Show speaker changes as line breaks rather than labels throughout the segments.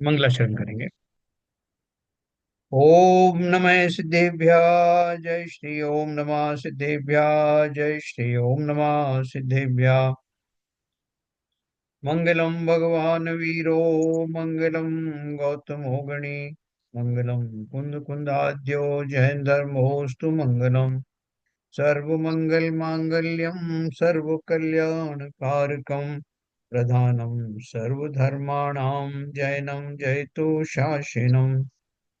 मंगलाचरण करेंगे। ओम नमः सिद्धेभ्य जय श्री ओम नमः सिद्धेभ्य जय श्री ओम नमः सिद्धेभ्य। मंगलम भगवान वीरो मंगलम गौतमो गणी मंगलम कुंद कुंदाद्यो जैन धर्मोस्तु मंगलम सर्वमंगल मांगल्यम सर्वकल्याण कारकम प्रधानम सर्वधर्माणां जैनम जयतु शासनम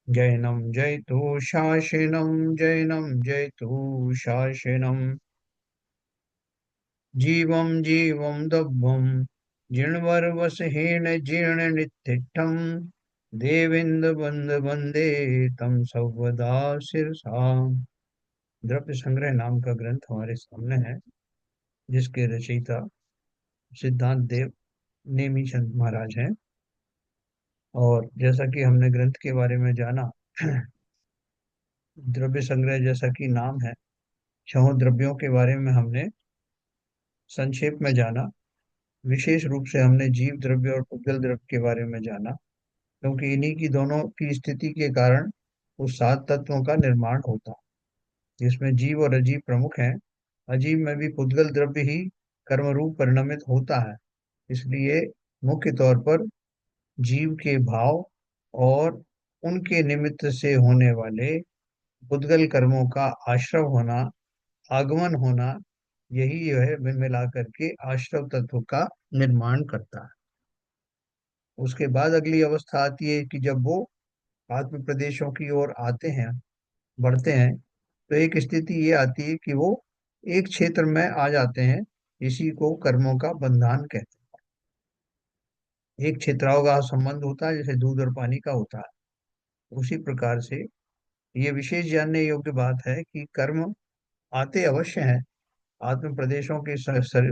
जैनम जयतु शासनम जैनम जयतु शासनम जीवं जीवं दभ्भं जिणवर्वसहेन जीर्ण नित्यं देवेन्द्र बंद वंदे तम सर्वदा शिरसा। द्रव्य संग्रह नाम का ग्रंथ हमारे सामने है, जिसके रचयिता सिद्धांत देव नेमी चंद महाराज हैं। और जैसा कि हमने ग्रंथ के बारे में जाना, द्रव्य संग्रह जैसा कि नाम है, छहों द्रव्यों के बारे में हमने संक्षेप में जाना। विशेष रूप से हमने जीव द्रव्य और पुद्गल द्रव्य के बारे में जाना, क्योंकि इन्हीं की दोनों की स्थिति के कारण उस सात तत्वों का निर्माण होता है, जिसमें जीव और अजीव प्रमुख हैं। अजीव में भी पुद्गल द्रव्य ही कर्म रूप परिणमित होता है। इसलिए मुख्य तौर पर जीव के भाव और उनके निमित्त से होने वाले पुद्गल कर्मों का आश्रव होना, आगमन होना, यही जो है मिला करके आश्रव तत्व का निर्माण करता है। उसके बाद अगली अवस्था आती है कि जब वो आत्म प्रदेशों की ओर आते हैं, बढ़ते हैं, तो एक स्थिति ये आती है कि वो एक क्षेत्र में आ जाते हैं। इसी को कर्मों का बंधन कहते हैं। एक क्षेत्राओं का संबंध होता है, जैसे दूध और पानी का होता है। उसी प्रकार से ये विशेष जानने योग्य बात है कि कर्म आते अवश्य हैं, आत्म प्रदेशों के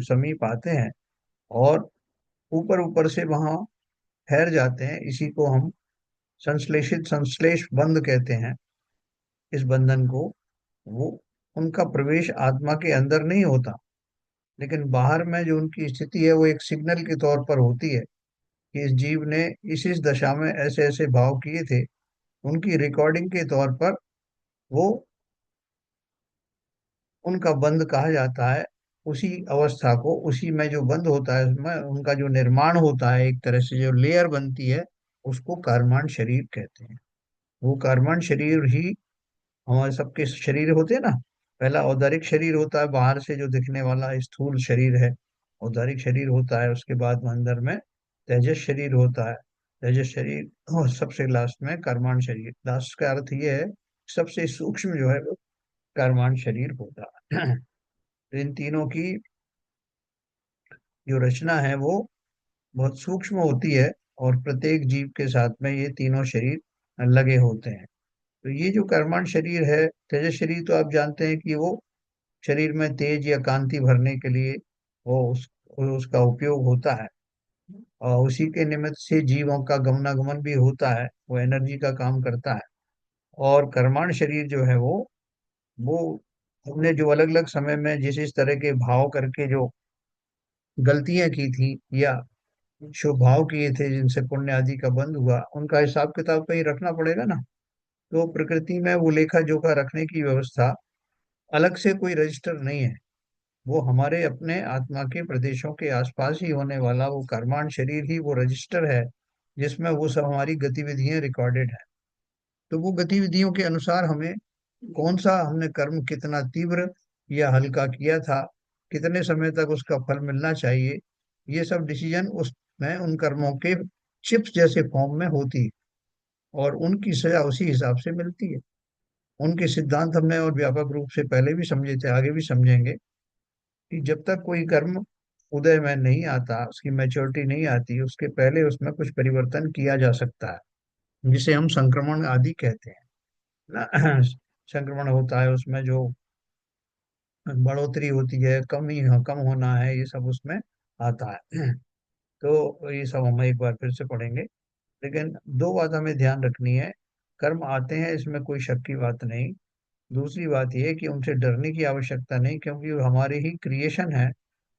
समीप आते हैं और ऊपर ऊपर से वहां ठहर जाते हैं। इसी को हम संश्लेषित संश्लेष बंध कहते हैं। इस बंधन को वो उनका प्रवेश आत्मा के अंदर नहीं होता, लेकिन बाहर में जो उनकी स्थिति है वो एक सिग्नल के तौर पर होती है कि इस जीव ने इस दशा में ऐसे ऐसे भाव किए थे। उनकी रिकॉर्डिंग के तौर पर वो उनका बंध कहा जाता है। उसी अवस्था को, उसी में जो बंध होता है, उसमें उनका जो निर्माण होता है, एक तरह से जो लेयर बनती है, उसको कर्मांड शरीर कहते हैं। वो कर्मांड शरीर ही हमारे सबके शरीर होते हैं ना। पहला औदारिक शरीर होता है, बाहर से जो दिखने वाला स्थूल शरीर है, औदारिक शरीर होता है। उसके बाद में अंदर में तेजस शरीर होता है, तेजस शरीर। और सबसे लास्ट में कर्मांड शरीर। लास्ट का अर्थ ये है, सबसे सूक्ष्म जो है वो कर्मांड शरीर होता है। तो इन तीनों की जो रचना है वो बहुत सूक्ष्म होती है, और प्रत्येक जीव के साथ में ये तीनों शरीर लगे होते हैं। तो ये जो कर्मण शरीर है, तेजस शरीर, तो आप जानते हैं कि वो शरीर में तेज या कांति भरने के लिए वो उसका उपयोग होता है। और उसी के निमित्त से जीवों का गमनागमन भी होता है, वो एनर्जी का काम करता है। और कर्माण शरीर जो है वो हमने जो अलग अलग समय में जिस इस तरह के भाव करके जो गलतियां की थी, या शुभ भाव किए थे, जिनसे पुण्य आदि का बंध हुआ, उनका हिसाब किताब कहीं रखना पड़ेगा ना। तो प्रकृति में वो लेखा जोखा रखने की व्यवस्था अलग से कोई रजिस्टर नहीं है। वो हमारे अपने आत्मा के प्रदेशों के आसपास ही होने वाला वो कर्मांड शरीर ही वो रजिस्टर है, जिसमें वो सब हमारी गतिविधियां रिकॉर्डेड है। तो वो गतिविधियों के अनुसार हमें कौन सा हमने कर्म कितना तीव्र या हल्का किया था, कितने समय तक उसका फल मिलना चाहिए, ये सब डिसीजन उसमें उन कर्मों के चिप्स जैसे फॉर्म में होती है। और उनकी सजा उसी हिसाब से मिलती है। उनके सिद्धांत हमने और व्यापक रूप से पहले भी समझे थे, आगे भी समझेंगे, कि जब तक कोई कर्म उदय में नहीं आता, उसकी मैच्योरिटी नहीं आती, उसके पहले उसमें कुछ परिवर्तन किया जा सकता है, जिसे हम संक्रमण आदि कहते हैं ना। संक्रमण होता है, उसमें जो बढ़ोतरी होती है, कम होना है, ये सब उसमें आता है। तो ये सब हम एक बार फिर से पढ़ेंगे। लेकिन दो बात हमें ध्यान रखनी है। कर्म आते हैं, इसमें कोई शक की बात नहीं। दूसरी बात यह है कि उनसे डरने की आवश्यकता नहीं, क्योंकि वो हमारे ही क्रिएशन है।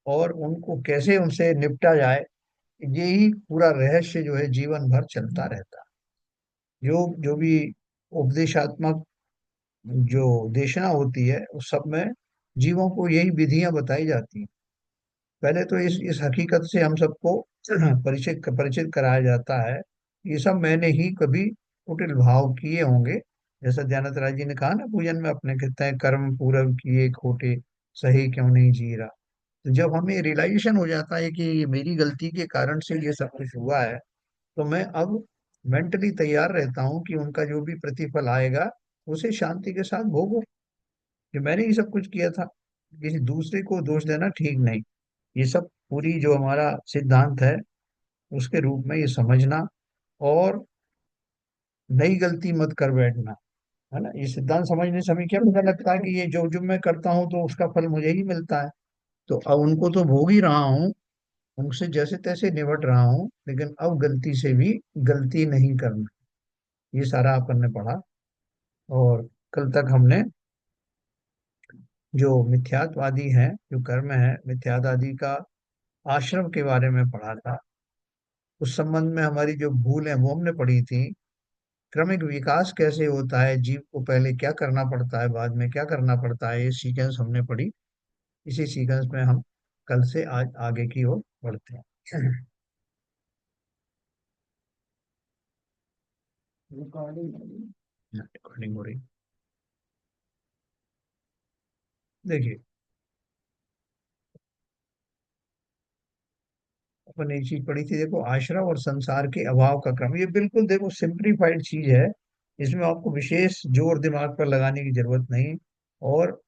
और उनको कैसे उनसे निपटा जाए, यही पूरा रहस्य जो है जीवन भर चलता रहता है। जो भी उपदेशात्मक जो देशना होती है उस सब में जीवों को यही विधियां बताई जाती हैं। पहले तो इस हकीकत से हम सबको परिचित परिचित कराया जाता है। ये सब मैंने ही कभी कुटिल भाव किए होंगे। जैसा दयानंद राय जी ने कहा ना पूजन में अपने, कहते हैं कर्म पूरब किए खोटे, सही क्यों नहीं जी रहा। तो जब हमें रियलाइजेशन हो जाता है कि ये मेरी गलती के कारण से ये सब कुछ हुआ है, तो मैं अब मेंटली तैयार रहता हूँ कि उनका जो भी प्रतिफल आएगा उसे शांति के साथ भोगो, कि मैंने ये सब कुछ किया था। किसी दूसरे को दोष देना ठीक नहीं। ये सब पूरी जो हमारा सिद्धांत है उसके रूप में ये समझना, और नई गलती मत कर बैठना, है ना। ये सिद्धांत समझने से हमें क्या पता लगता है कि ये जो जो मैं करता हूँ तो उसका फल मुझे ही मिलता है। तो अब उनको तो भोग ही रहा हूँ, उनसे जैसे तैसे निपट रहा हूँ, लेकिन अब गलती से भी गलती नहीं करना। ये सारा अपन ने पढ़ा। और कल तक हमने जो मिथ्यात्वादी हैं, जो कर्म है मिथ्यात्वादी का आश्रम के बारे में पढ़ा था। उस संबंध में हमारी जो भूल है वो हमने पढ़ी थी। क्रमिक विकास कैसे होता है, जीव को पहले क्या करना पड़ता है, बाद में क्या करना पड़ता है, ये सीक्वेंस हमने पढ़ी। इसी सीक्वेंस में हम कल से आज आगे की ओर बढ़ते हैं। रिकॉर्डिंग हो रही। देखिए, अपन एक चीज पढ़ी थी, देखो, आश्रम और संसार के अभाव का क्रम। ये बिल्कुल देखो सिंप्लीफाइड चीज है। इसमें आपको विशेष जोर दिमाग पर लगाने की जरूरत नहीं, और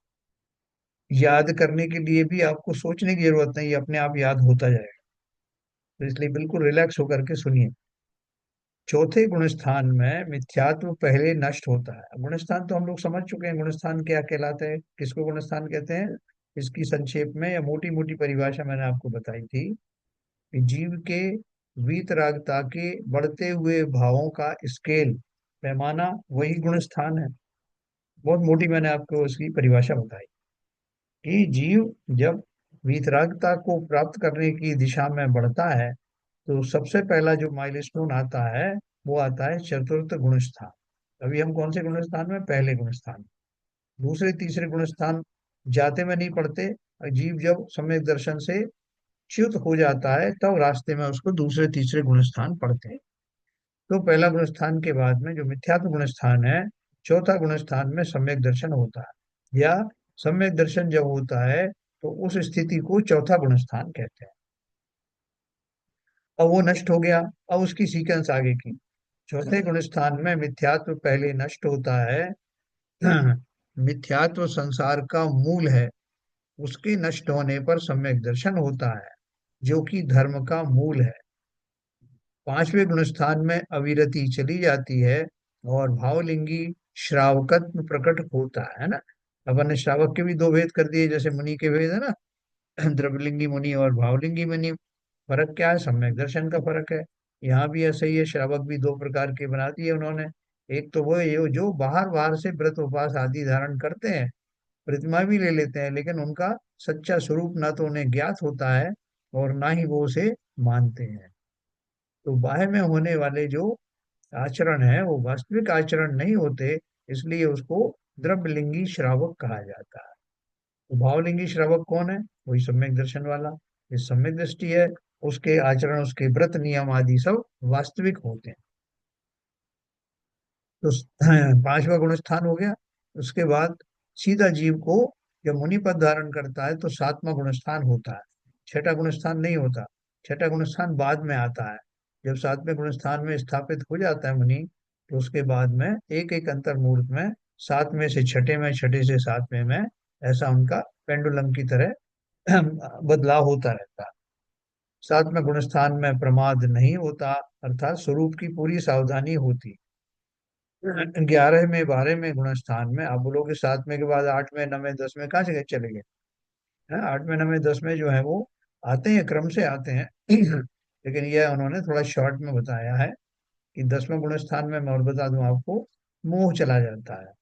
याद करने के लिए भी आपको सोचने की जरूरत नहीं, ये अपने आप याद होता जाएगा। तो इसलिए बिल्कुल रिलैक्स होकर के सुनिए। चौथे गुणस्थान में मिथ्यात्व पहले नष्ट होता है। गुणस्थान तो हम लोग समझ चुके हैं, गुणस्थान क्या कहलाते हैं, किसको गुणस्थान कहते हैं। इसकी संक्षेप में या मोटी मोटी परिभाषा मैंने आपको बताई थी कि जीव के वीतरागता के बढ़ते हुए भावों का स्केल, पैमाना, वही गुणस्थान है। बहुत मोटी मैंने आपको उसकी परिभाषा बताई कि जीव जब वीतरागता को प्राप्त करने की दिशा में बढ़ता है, तो सबसे पहला जो माइलस्टोन आता है वो आता है चतुर्थ गुणस्थान। अभी हम कौन से गुणस्थान में, पहले गुणस्थान। दूसरे तीसरे गुणस्थान जाते में नहीं पड़ते। जीव जब सम्यक दर्शन से च्युत हो जाता है तब रास्ते में उसको दूसरे तीसरे गुणस्थान पड़ते हैं। तो पहला गुणस्थान के बाद में जो मिथ्यात्व गुणस्थान है, चौथा गुणस्थान में सम्यक दर्शन होता है, या सम्यक दर्शन जब होता है तो उस स्थिति को चौथा गुणस्थान कहते हैं। अब वो नष्ट हो गया। अब उसकी सीक्वेंस आगे की, चौथे गुणस्थान में मिथ्यात्व पहले नष्ट होता है। मिथ्यात्व संसार का मूल है, उसके नष्ट होने पर सम्यक दर्शन होता है, जो कि धर्म का मूल है। पांचवें गुणस्थान में अविरति चली जाती है और भावलिंगी श्रावकत्व प्रकट होता है ना। अपन ने श्रावक के भी दो भेद कर दिए, जैसे मुनि के भेद है ना, द्रवलिंगी मुनि और भावलिंगी मुनि। फर्क क्या है, सम्यक दर्शन का फर्क है। यहाँ भी ऐसे ही है, श्रावक भी दो प्रकार के बना दिए उन्होंने। एक तो वो ये जो बाहर बाहर से व्रत उपवास आदि धारण करते हैं, प्रतिमा भी ले लेते हैं, लेकिन उनका सच्चा स्वरूप ना तो उन्हें ज्ञात होता है और ना ही वो उसे मानते हैं। तो बाह्य में होने वाले जो आचरण है वो वास्तविक आचरण नहीं होते, इसलिए उसको द्रव्यलिंगी श्रावक कहा जाता है। तो भावलिंगी श्रावक कौन है, वही सम्यक दर्शन वाला। ये सम्यक दृष्टि है, उसके आचरण, उसके व्रत नियम आदि सब वास्तविक होते हैं। तो पांचवा गुण स्थान हो गया। उसके बाद सीधा जीव को जब मुनि पद धारण करता है तो सातवां गुण स्थान होता है। छठा गुण स्थान नहीं होता। छठा गुण स्थान बाद में आता है। जब सातवें गुण स्थान में स्थापित हो जाता है मुनि, तो उसके बाद में एक एक अंतर मुहूर्त में सातवें से छठे में, छठे से सातवें में, ऐसा उनका पेंडुलम की तरह बदलाव होता रहता है। सातवें गुण स्थान में प्रमाद नहीं होता, अर्थात स्वरूप की पूरी सावधानी होती। 11वें 12वें गुण स्थान में आप बोलोगे 7वें के बाद 8वें 9वें 10वें कहाँ से चले गए हैं। 8वें 9वें 10वें जो है वो आते हैं, क्रम से आते हैं। लेकिन यह उन्होंने थोड़ा शॉर्ट में बताया है कि 10वें गुण स्थान में, मैं और बता दूं आपको, मोह चला जाता है।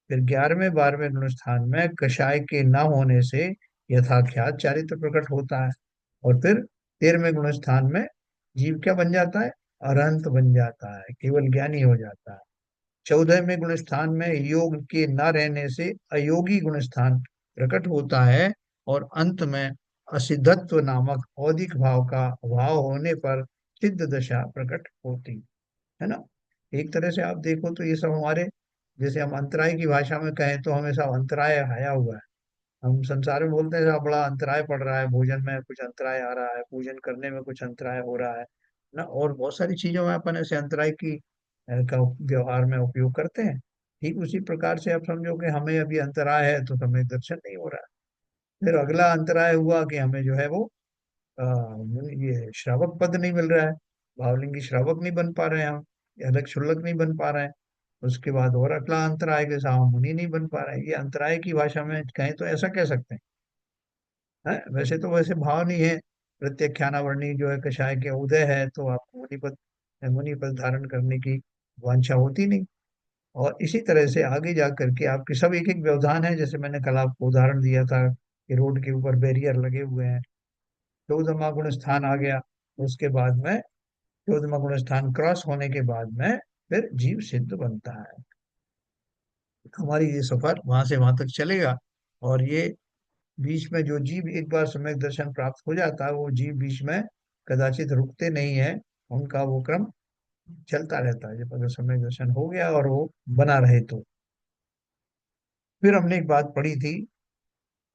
फिर 11वें 12वें गुण स्थान में कषाय के न होने से यथाख्यात चारित्र प्रकट होता है। और फिर 13वें गुण स्थान में जीव क्या बन जाता है? अरहंत बन जाता है, केवल ज्ञानी हो जाता है। 14वें गुण स्थान में योग के न रहने से अयोगी गुण स्थान प्रकट होता है, और अंत में असिद्धत्व नामक औदिक भाव का अभाव होने पर सिद्ध दशा प्रकट होती है ना। एक तरह से आप देखो तो ये सब हमारे, जैसे हम अंतराय की भाषा में कहें तो हमें सब अंतराय आया हुआ है। हम संसार में बोलते हैं साहब बड़ा अंतराय पड़ रहा है, भोजन में कुछ अंतराय आ रहा है, पूजन करने में कुछ अंतराय हो रहा है ना, और बहुत सारी चीजों में अपन ऐसे अंतराय की का व्यवहार में उपयोग करते हैं। ठीक उसी प्रकार से आप समझो कि हमें अभी अंतराय है तो हमें दर्शन नहीं हो रहा है। फिर अगला अंतराय हुआ कि हमें जो है वो आ, ये श्रावक पद नहीं मिल रहा है, भावलिंगी श्रावक नहीं बन पा रहे हैं हम, या अलग शुल्लक नहीं बन पा रहे हैं। उसके बाद और अगला अंतराय के साथ मुनि नहीं बन पा रहे हैं। ये अंतराय की भाषा में कहें तो ऐसा कह सकते हैं। वैसे तो वैसे भाव नहीं है, प्रत्याख्यानावर्णी जो है कषाय के उदय है तो आपको मुनि पद धारण करने की वांछा होती नहीं। और इसी तरह से आगे जा करके आपके सब एक एक व्यवधान है, जैसे मैंने कल आपको उदाहरण दिया था कि रोड के ऊपर बैरियर लगे हुए हैं, 14वां गुण स्थान आ गया, उसके बाद में 14वां गुण स्थान क्रॉस होने के बाद में फिर जीव सिद्ध बनता है। हमारी ये सफर वहां से वहां तक चलेगा, और ये बीच में जो जीव एक बार सम्यक दर्शन प्राप्त हो जाता है, वो जीव बीच में कदाचित रुकते नहीं है, उनका वो क्रम चलता रहता है जब अगर सम्यक दर्शन हो गया और वो बना रहे तो। फिर हमने एक बात पढ़ी थी,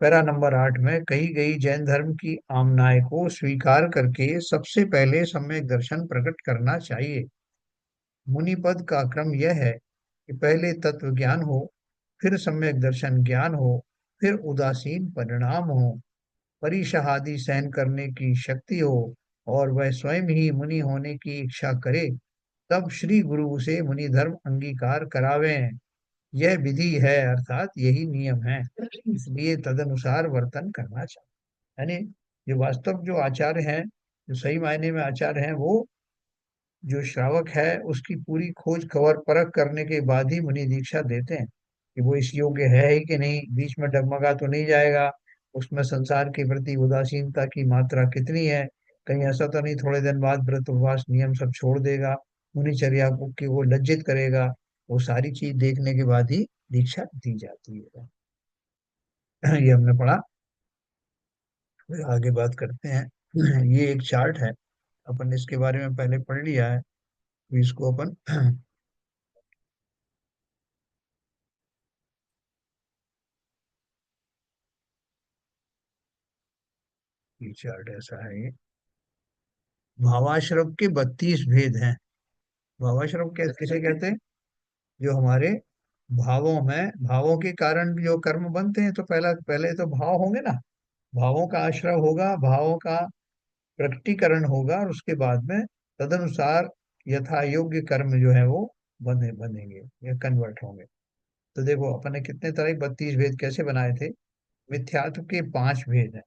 पैरा नंबर 8 में कही गई जैन धर्म की आमनाय को स्वीकार करके सबसे पहले सम्यक दर्शन प्रकट करना चाहिए। मुनि पद का क्रम यह है कि पहले तत्व ज्ञान हो, फिर सम्यक दर्शन ज्ञान हो, फिर उदासीन परिणाम हो, परिशहादि सहन करने की शक्ति हो, और वह स्वयं ही मुनि होने की इच्छा करे, तब श्री गुरु उसे मुनि धर्म अंगीकार करावे। यह विधि है, अर्थात यही नियम है, इसलिए तदनुसार वर्तन करना चाहिए। यानी जो वास्तव जो आचार्य हैं, जो सही मायने में आचार्य हैं, वो जो श्रावक है उसकी पूरी खोज खबर परख करने के बाद ही मुनि दीक्षा देते हैं कि वो इस योग्य है ही कि नहीं, बीच में डगमगा तो नहीं जाएगा, उसमें संसार के प्रति उदासीनता की मात्रा कितनी है, कहीं ऐसा तो नहीं थोड़े दिन बाद व्रत उपवास नियम सब छोड़ देगा, मुनिचर्या को कि वो लज्जित करेगा। वो सारी चीज देखने के बाद ही दीक्षा दी जाती है। ये हमने पढ़ा। फिर आगे बात करते हैं। ये एक चार्ट है, अपन इसके बारे में पहले पढ़ लिया है, तो इसको अपन ये चार्ट ऐसा है ये। भावाश्रम के 32 भेद हैं। भावाश्रम किसे कहते हैं? जो हमारे भावों में, भावों के कारण जो कर्म बनते हैं, तो पहला पहले तो भाव होंगे ना, भावों का आश्रय होगा, भावों का प्रकटीकरण होगा, और उसके बाद में तदनुसार यथा योग्य कर्म जो है वो बनेंगे या कन्वर्ट होंगे। तो देखो अपन ने कितने तरह के 32 भेद कैसे बनाए थे। मिथ्यात्व के 5 भेद हैं,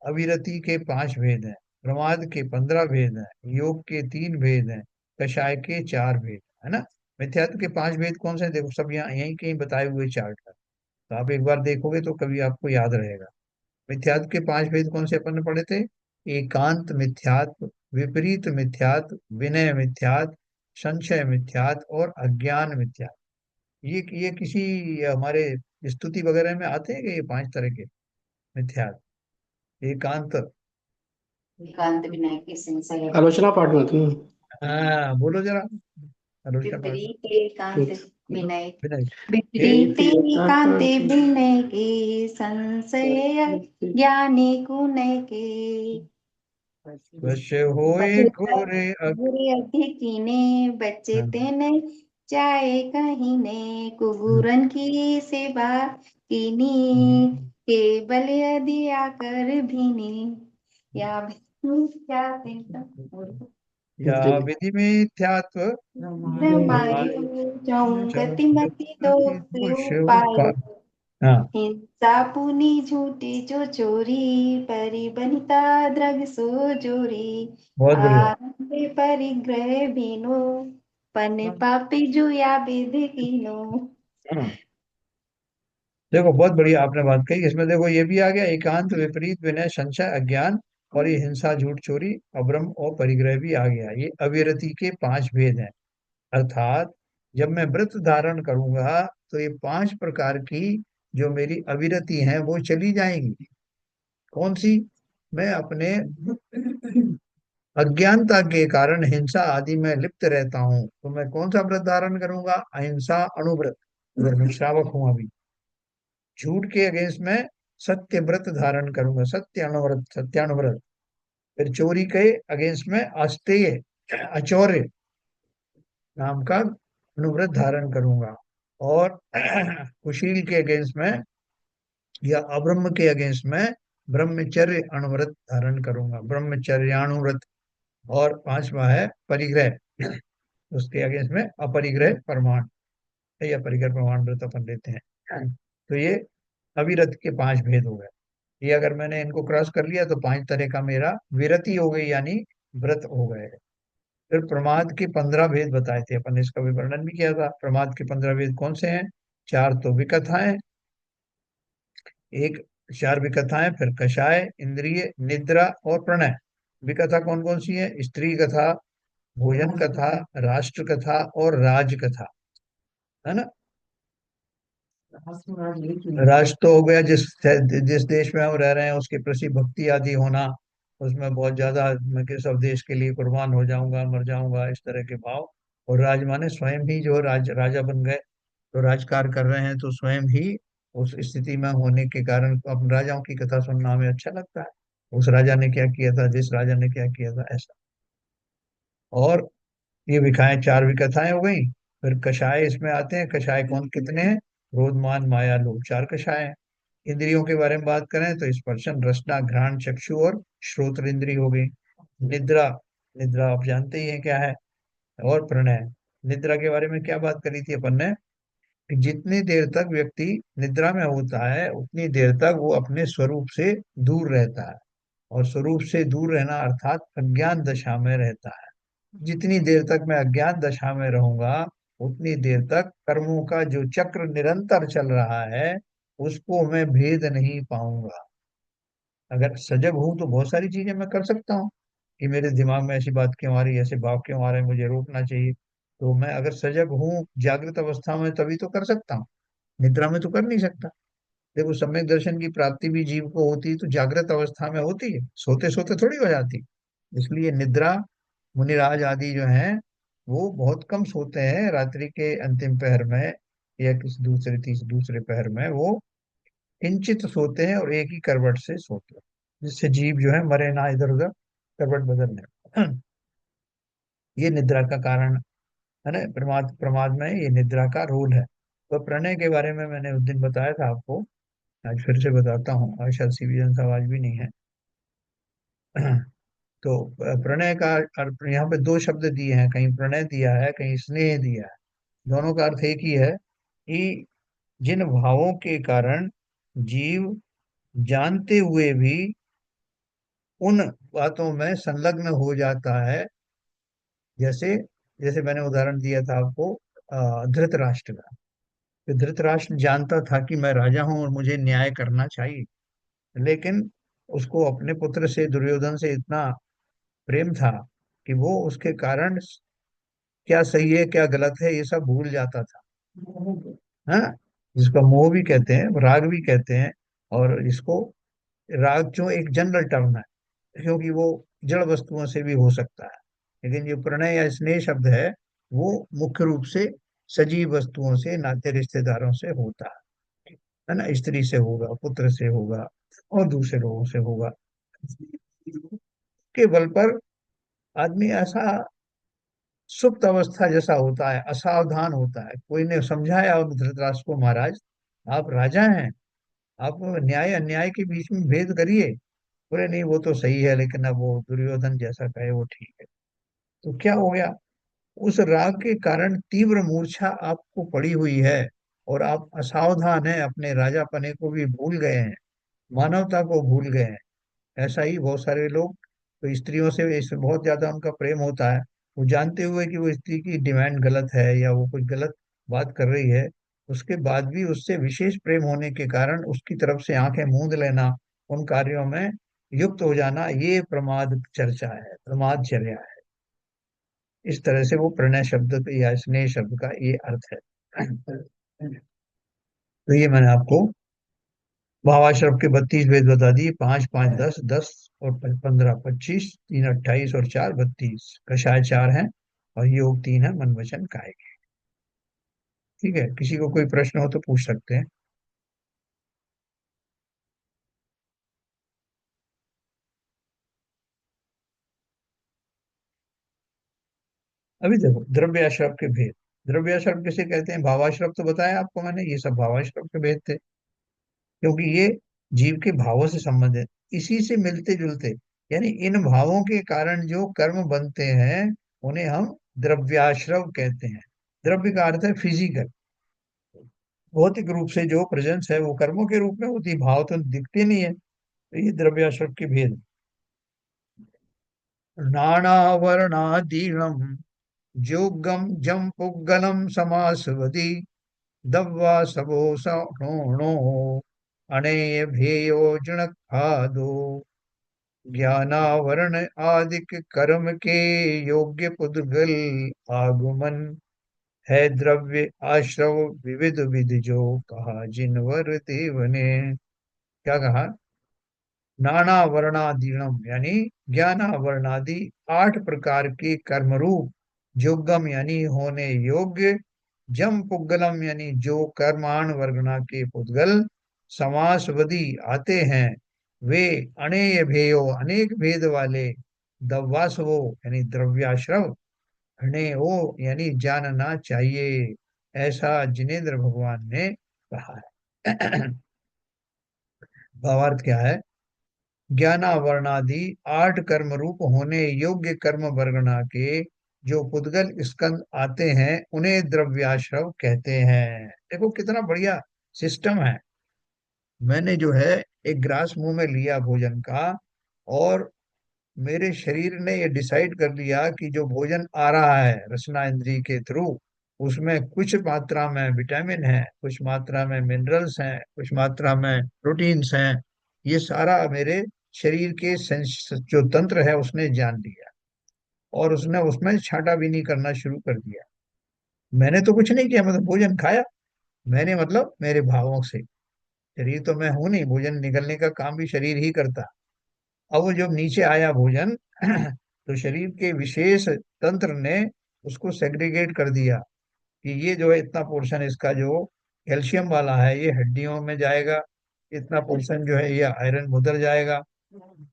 अविरति के 5 भेद हैं, प्रमाद के 15 भेद हैं, योग के 3 भेद हैं, कषाय के 4 भेद है ना। मिथ्यात्व के 5 भेद कौन से हैं? देखो सब यहाँ यहीं कहीं बताए हुए चार्ट पर, तो आप एक बार देखोगे तो कभी आपको याद रहेगा। मिथ्यात्व के 5 भेद कौन से अपन ने पढ़े थे? एकांत मिथ्यात्व, विपरीत मिथ्यात्व, विनय मिथ्यात्व, संशय मिथ्यात्व और अज्ञान मिथ्यात्व। ये किसी हमारे स्तुति वगैरह में आते हैं कि ये 5 तरह के मिथ्यात्व? एकांत,
एकांत विनय की संशय आलोचना पाठ में तुम
हाँ बोलो जरा, आलोचना पाठ।
विपरीत एकांत विनय
विनय।
विपरीत एकांत विनय के संशय ज्ञानी गुण के
वश होए घोरे
बुरे अधिकीने बच्चे
हाँ,
तेने चाहे कहीं ने कुबूरन की सेवा कीनी केवल यदि आकर भीनी या क्या
या विधि मिथ्यात्व
मारे जाऊं गतिमति दोष
दोष
पाए
हाँ।
हिंसा पुनी झूठी जो चोरी परि बनिता द्रग सो जोरी
बहुत बढ़िया।
आरंभ परिग्रह बीनो पन पापी जुया विध कीनो।
हाँ, देखो बहुत बढ़िया आपने बात कही। इसमें देखो ये भी आ गया, एकांत विपरीत विनय संशय अज्ञान और ये हिंसा, झूठ, चोरी, अभ्रम और परिग्रह भी आ गया। ये अविरति के 5 भेद हैं। अर्थात जब मैं व्रत धारण करूंगा तो ये 5 प्रकार की जो मेरी अविरति हैं वो चली जाएंगी। कौन सी? मैं अपने अज्ञानता के कारण हिंसा आदि में लिप्त रहता हूँ, तो मैं कौन सा व्रत धारण करूंगा? अहिंसा अणुव्रत, अगर मैं श्रावक हूं अभी। झूठ के अगेंस्ट में सत्य व्रत धारण करूंगा, सत्य अणुव्रत, सत्यानुव्रत। फिर चोरी के अगेंस्ट में अस्तेय, अचौर्य नाम का अनुव्रत धारण करूंगा। और कुशील के अगेंस्ट में या अब्रह्म के अगेंस्ट में ब्रह्मचर्य अणुव्रत धारण करूंगा, ब्रह्मचर्याणुव्रत। और 5वां है परिग्रह, उसके अगेंस्ट में अपरिग्रह प्रमाण या परिग्रह प्रमाण व्रत अपन लेते हैं। तो ये अविरत के 5 भेद हो गए। ये अगर मैंने इनको क्रॉस कर लिया तो 5 तरह का मेरा विरति हो गई, यानी व्रत हो गए। फिर प्रमाद के 15 भेद बताए थे अपन ने, इसका भी वर्णन भी किया था। प्रमाद के 15 भेद कौन से हैं? 4 तो विकथाएं, एक 4 विकथाएं, फिर कषाय, इंद्रिय, निद्रा और प्रणय। विकथा कौन कौन सी है? स्त्री कथा, भोजन कथा, राष्ट्र कथा और राज कथा, है ना। राष्ट्र तो हो गया जिस जिस देश में हम रह रहे हैं उसके प्रति भक्ति आदि होना, उसमें बहुत ज्यादा मैं कि सब देश के लिए कुर्बान हो जाऊंगा, मर जाऊंगा, इस तरह के भाव। और राज माने स्वयं ही जो राजा बन गए, तो राजकार कर रहे हैं, तो स्वयं ही उस स्थिति में होने के कारण अब राजाओं की कथा सुनना हमें अच्छा लगता है। उस राजा ने क्या किया था, जिस राजा ने क्या किया था, ऐसा। और ये विखाएं 4 विकथाएं हो गई। फिर कषाय इसमें आते हैं। कषाय कौन कितने हैं? क्रोध, मान, माया, लोभ, 4 कषाय हैं। इंद्रियों के बारे में बात करें तो स्पर्शन, रसना, घ्राण, चक्षु और श्रोत्र इंद्री हो गई। निद्रा, निद्रा आप जानते ही हैं क्या है। और प्रणय, निद्रा के बारे में क्या बात करी थी अपन ने? कि जितनी देर तक व्यक्ति निद्रा में होता है उतनी देर तक वो अपने स्वरूप से दूर रहता है। और स्वरूप से दूर रहना अर्थात अज्ञान दशा में रहता है। जितनी देर तक मैं अज्ञान दशा में रहूंगा उतनी देर तक कर्मों का जो चक्र निरंतर चल रहा है उसको मैं भेद नहीं पाऊंगा। अगर सजग हूं तो बहुत सारी चीजें मैं कर सकता हूँ, कि मेरे दिमाग में ऐसी बात क्यों आ रही है, ऐसे भाव क्यों आ रहे हैं, मुझे रोकना चाहिए। तो मैं अगर सजग हूँ जागृत अवस्था में तभी तो कर सकता हूँ, निद्रा में तो कर नहीं सकता। देखो, सम्यक दर्शन की प्राप्ति भी जीव को होती है तो जागृत अवस्था में होती है, सोते सोते थोड़ी हो जाती। इसलिए निद्रा, मुनिराज आदि जो हैं वो बहुत कम सोते हैं रात्रि के अंतिम पहर में, या किसी दूसरे पहर में वो किंचित सोते हैं और एक ही करवट से सोते हैं, जिससे जीव जो है मरे ना इधर उधर करवट बदलने। ये निद्रा का कारण है ना। प्रमाद प्रमाद में ये निद्रा का रोल है। तो प्रणय के बारे में मैंने उस दिन बताया था आपको, आज फिर से बताता हूँ, आज शायद सीविजन का आवाज भी नहीं है। तो प्रणय का अर्थ यहाँ पे 2 शब्द दिए हैं, कहीं प्रणय दिया है, कहीं स्नेह दिया है। दोनों का अर्थ एक ही है, कि जिन भावों के कारण जीव जानते हुए भी उन बातों में संलग्न हो जाता है। जैसे जैसे मैंने उदाहरण दिया था आपको धृतराष्ट्र का। तो धृतराष्ट्र जानता था कि मैं राजा हूं और मुझे न्याय करना चाहिए, लेकिन उसको अपने पुत्र से, दुर्योधन से इतना प्रेम था कि वो उसके कारण क्या सही है क्या गलत है ये सब भूल जाता था। हाँ, जिसको मोह भी कहते हैं, राग भी कहते हैं। और इसको राग जो एक जनरल टर्म है, क्योंकि वो जड़ वस्तुओं से भी हो सकता है। लेकिन जो प्रणय या स्नेह शब्द है वो मुख्य रूप से सजीव वस्तुओं से, नाते रिश्तेदारों से होता है ना। स्त्री से होगा, पुत्र से होगा और दूसरे लोगों से होगा। के बल पर आदमी ऐसा सुप्त अवस्था जैसा होता है, असावधान होता है। कोई ने समझाया और धृतराष्ट्र को, महाराज आप राजा हैं, आप न्याय अन्याय के बीच में भेद करिए। बोले नहीं, वो तो सही है, लेकिन अब वो दुर्योधन जैसा कहे वो ठीक है। तो क्या हो गया? उस राग के कारण तीव्र मूर्छा आपको पड़ी हुई है और आप असावधान हैं, अपने राजापने को भी भूल गए हैं, मानवता को भूल गए हैं। ऐसा ही बहुत सारे लोग, तो स्त्रियों से बहुत ज्यादा उनका प्रेम होता है, वो जानते हुए कि वो स्त्री की डिमांड गलत है या वो कुछ गलत बात कर रही है, उसके बाद भी उससे विशेष प्रेम होने के कारण उसकी तरफ से आंखें मूंद लेना उन कार्यों में युक्त हो जाना, ये प्रमाद चर्चा है, प्रमादचर्या है। इस तरह से वो प्रणय शब्द या स्नेह शब्द का ये अर्थ है। तो ये मैंने आपको भावाक्षर के 32 भेद बता दिए। 5 5 10, 10 और 15 25, 3 28 और 4 32, कषाय 4 हैं और योग 3 है, मन वचन कायिक। ठीक है, किसी को कोई प्रश्न हो तो पूछ सकते हैं। अभी देखो, द्रव्याश्रव के भेद। द्रव्याश्रव किसे कहते हैं? भावाश्रव तो बताया आपको मैंने, ये सब भावाश्रव के भेद थे, क्योंकि ये जीव के भावों से संबंधित, इसी से मिलते जुलते, यानी इन भावों के कारण जो कर्म बनते हैं उन्हें हम द्रव्याश्रव कहते हैं। द्रव्य का अर्थ है फिजिकल, भौतिक रूप से जो प्रेजेंस है वो कर्मों के रूप में होती, भाव तो दिखते नहीं है। तो ये द्रव्याश्रव के भेद। नानावर्णादीनम जोगम जम पुग्गलम समासवती दव्वा सबो सणो अणेय भेयो जुणक्खादो ज्ञानावरण आदिक कर्म के योग्य पुद्गल आगमन है द्रव्य आश्रव विविध विधि जो कहा जिनवर देव ने। क्या कहा? नाना वर्णादीनम यानी ज्ञानावरणादि 8 प्रकार के कर्म रूप, जोगम यानी होने योग्य, जम पुद्गलम यानी जो कर्माण वर्गना के पुद्गल, समासवदी आते हैं, वे अनेय भेयो अनेक भेद वाले, दव्वासवो यानी द्रव्याश्रव, अणे ओ यानी जानना चाहिए, ऐसा जिनेन्द्र भगवान ने कहा है। भावार्थ क्या है? ज्ञानावरणादि 8 कर्म रूप होने योग्य कर्म वर्गना के जो पुद्गल स्कंद आते हैं उन्हें द्रव्याश्रव कहते हैं। देखो कितना बढ़िया सिस्टम है। मैंने जो है एक ग्रास मुंह में लिया भोजन का, और मेरे शरीर ने ये डिसाइड कर लिया कि जो भोजन आ रहा है रसना इंद्री के थ्रू, उसमें कुछ मात्रा में विटामिन है, कुछ मात्रा में मिनरल्स हैं, कुछ मात्रा में प्रोटीन्स हैं। ये सारा मेरे शरीर के जो तंत्र है उसने जान लिया, और उसने उसमें छांटा भी नहीं करना शुरू कर दिया। मैंने तो कुछ नहीं किया, मतलब भोजन खाया। मैंने मतलब मेरे भावों से, शरीर तो मैं हूं नहीं, भोजन निकलने का काम भी शरीर ही करता। अब वो जब नीचे आया भोजन, तो शरीर के विशेष तंत्र ने उसको सेग्रीगेट कर दिया कि ये जो है इतना पोर्शन इसका जो कैल्शियम वाला है ये हड्डियों में जाएगा, इतना पोर्शन जो है ये आयरन उधर जाएगा।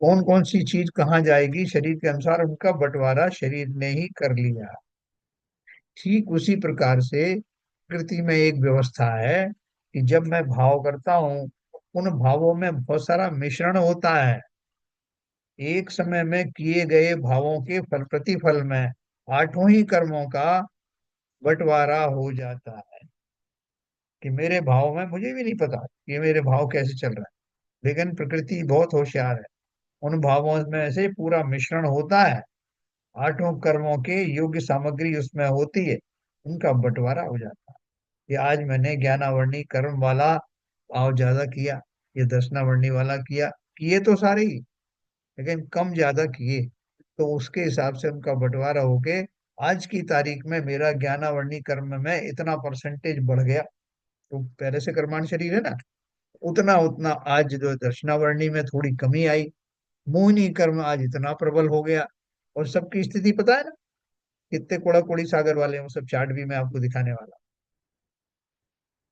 कौन कौन सी चीज कहाँ जाएगी, शरीर के अनुसार उनका बंटवारा शरीर ने ही कर लिया। ठीक उसी प्रकार से प्रकृति में एक व्यवस्था है कि जब मैं भाव करता हूँ, उन भावों में बहुत सारा मिश्रण होता है। एक समय में किए गए भावों के फल प्रतिफल में 8 ही कर्मों का बंटवारा हो जाता है। कि मेरे भाव में मुझे भी नहीं पता कि मेरे भाव कैसे चल रहा है, लेकिन प्रकृति बहुत होशियार है, उन भावों में से पूरा मिश्रण होता है, 8 कर्मों के योग्य सामग्री उसमें होती है, उनका बंटवारा हो जाता है। कि आज मैंने ज्ञानावर्णी कर्म वाला भाव ज्यादा किया, ये दर्शनावर्णी वाला किया, किए तो सारे ही, लेकिन कम ज्यादा किए, तो उसके हिसाब से उनका बंटवारा होके आज की तारीख में मेरा ज्ञानावर्णी कर्म में इतना परसेंटेज बढ़ गया। तो पहले से कर्माण शरीर है ना, उतना उतना आज जो दर्शनावर्णी में थोड़ी कमी आई, मोहिनी कर्म आज इतना प्रबल हो गया। और सबकी स्थिति पता है ना, कितने कोड़ा कोड़ी सागर वाले हैं, वो सब चार्ट भी मैं आपको दिखाने वाला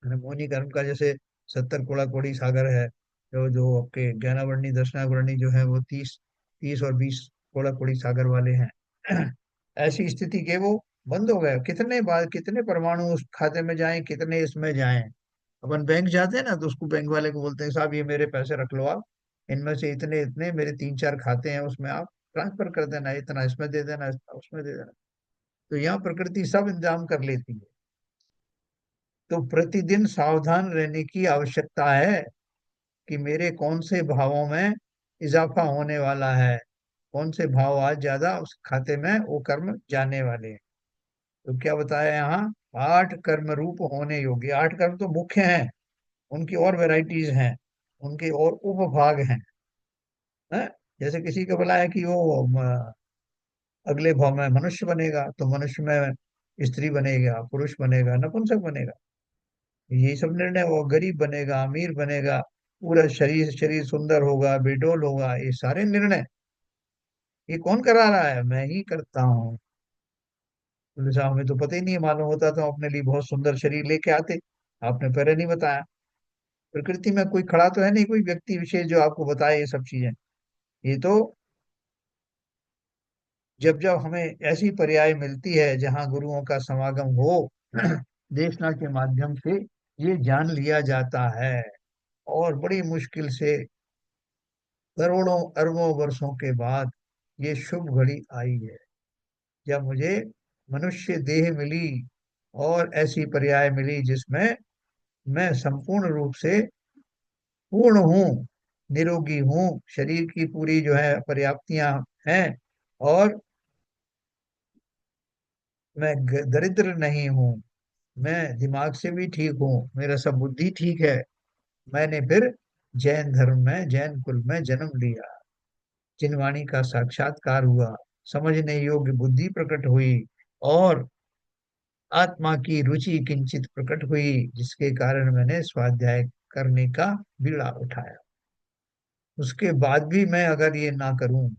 हूं। मोहिनी कर्म का जैसे 70 कोड़ा कोड़ी सागर है, जो जो आपके ज्ञानावर्णी दर्शनावर्णी जो है वो 30 30 और 20 कोड़ा कोड़ी सागर वाले हैं। ऐसी स्थिति के वो बंद हो गए। कितने बार कितने परमाणु उस खाते में जाएं, कितने इसमें जाएं। अपन बैंक जाते हैं ना, तो उसको बैंक वाले को बोलते हैं साहब ये मेरे पैसे रख लो आप, इनमें से इतने इतने मेरे 3 4 खाते हैं, उसमें आप ट्रांसफर कर देना, इतना इसमें दे देना, इतना उसमें दे देना। तो यहाँ प्रकृति सब इंतजाम कर लेती है। तो प्रतिदिन सावधान रहने की आवश्यकता है कि मेरे कौन से भावों में इजाफा होने वाला है, कौन से भाव आज ज्यादा उस खाते में वो कर्म जाने वाले हैं। तो क्या बताया यहाँ? 8 कर्म रूप होने योग्य, 8 कर्म तो मुख्य हैं, उनकी और वैरायटीज हैं, उनके और उपभाग हैं। है। जैसे किसी को बोला है कि वो अगले भाव में मनुष्य बनेगा, तो मनुष्य में स्त्री बनेगा, पुरुष बनेगा, नपुंसक बनेगा। यही सब निर्णय, वो गरीब बनेगा, अमीर बनेगा, पूरा शरीर शरीर सुंदर होगा, बेडोल होगा, ये सारे निर्णय ये कौन करा रहा है? मैं ही करता हूँ। बोले साहब हमें तो पता ही नहीं है, मालूम होता तो अपने लिए बहुत सुंदर शरीर लेके आते। आपने पहले नहीं बताया। प्रकृति में कोई खड़ा तो है नहीं, कोई व्यक्ति विशेष जो आपको बताए ये सब चीजें। ये तो जब जब हमें ऐसी पर्याय मिलती है जहाँ गुरुओं का समागम हो, देशना के माध्यम से ये जान लिया जाता है। और बड़ी मुश्किल से करोड़ों अरबों वर्षों के बाद ये शुभ घड़ी आई है, जब मुझे मनुष्य देह मिली और ऐसी पर्याय मिली जिसमें मैं संपूर्ण रूप से पूर्ण हूँ, निरोगी हूँ, शरीर की पूरी जो है पर्याप्तियां हैं, और मैं दरिद्र नहीं हूँ, मैं दिमाग से भी ठीक हूँ, मेरा सब बुद्धि ठीक है। मैंने फिर जैन धर्म में, जैन कुल में जन्म लिया, जिनवाणी का साक्षात्कार हुआ, समझने योग्य बुद्धि प्रकट हुई, और आत्मा की रुचि किंचित प्रकट हुई, जिसके कारण मैंने स्वाध्याय करने का बीड़ा उठाया। उसके बाद भी मैं अगर ये ना करूं,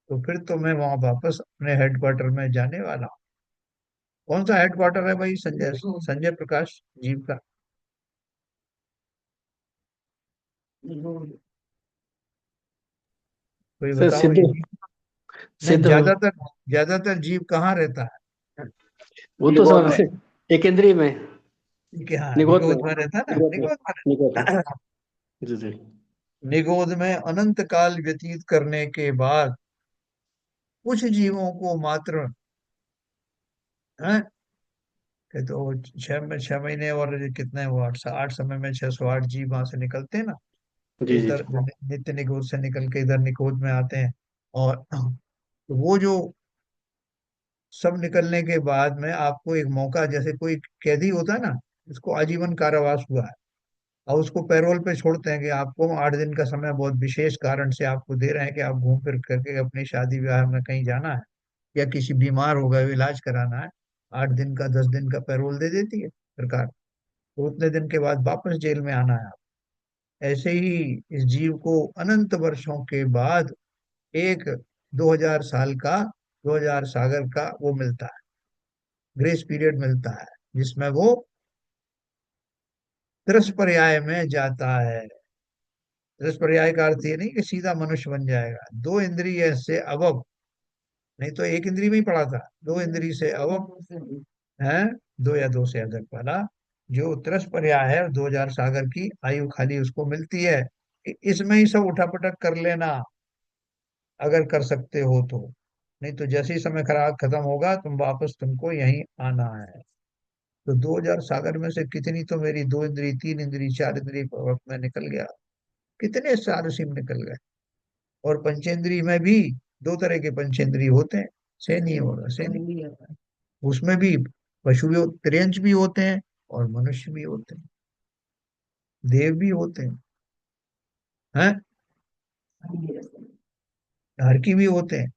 तो फिर तो मैं वहां वापस अपने हेडक्वार्टर में जाने वाला हूं। कौन सा हेडक्वार्टर है भाई? संजय संजय प्रकाश जीव का? कोई
सर
बताओ
सिद्ध,
ये जीव। नहीं,
सिद्ध हो।
ज्यादातर जीव कहाँ रहता है?
वो तो
निगोद में।
सर एक इंद्रिय में,
कि हाँ,
निगोद में,
निगोद में रहता है ना,
निगोद में,
निगोद में
निगोद में।
रहता है।
जी जी।
निगोद में अनंत काल व्यतीत करने के बाद कुछ जीवों को मात्र है कि तो 6 महीने और कितने वो 8 समय में 608 जीव वहां से निकलते हैं ना।
जी जी
इधर
जी।
नित्य निगोद से निकल के इधर निगोद में आते हैं। और तो वो जो सब निकलने के बाद में आपको एक मौका, जैसे कोई कैदी होता है ना, उसको आजीवन कारावास हुआ है, और उसको पैरोल पे छोड़ते हैं कि आपको 8 दिन का समय बहुत विशेष कारण से आपको दे रहे हैं कि आप घूम फिर करके अपनी शादी ब्याह में कहीं जाना है, या किसी बीमार हो गए इलाज कराना है। 8 दिन का 10 दिन का पैरोल दे देती है सरकार, तो उतने दिन के बाद वापस जेल में आना है। ऐसे ही इस जीव को अनंत वर्षों के बाद एक 2000 साल का, 2000 सागर का वो मिलता है, ग्रेस पीरियड मिलता है, जिसमें वो त्रस पर्याय में जाता है। त्रस पर्याय का अर्थ ये नहीं कि सीधा मनुष्य बन जाएगा, 2 इंद्रिय से अवब, नहीं तो एक इंद्रिय में ही पड़ा था, 2 इंद्रिय से अवब है, 2 या 2 से अधिक वाला जो त्रस पर्याय है, 2000 सागर की आयु खाली उसको मिलती है। इसमें ही सब उठापटक कर लेना, अगर कर सकते हो तो। नहीं तो जैसे ही समय खराब खत्म होगा, तुम वापस तुमको यहीं आना है। तो 2000 सागर में से कितनी तो मेरी 2 इंद्री, 3 इंद्री, 4 इंद्री वक्त में निकल गया, कितने सारे सिम निकल गए। और पंचेंद्री में भी 2 तरह के पंचेंद्री होते हैं, सैनी और असैनी। उसमें भी पशु भी त्रियंच भी होते हैं, और मनुष्य भी होते हैं, देव भी होते हैं, हरकी भी होते हैं।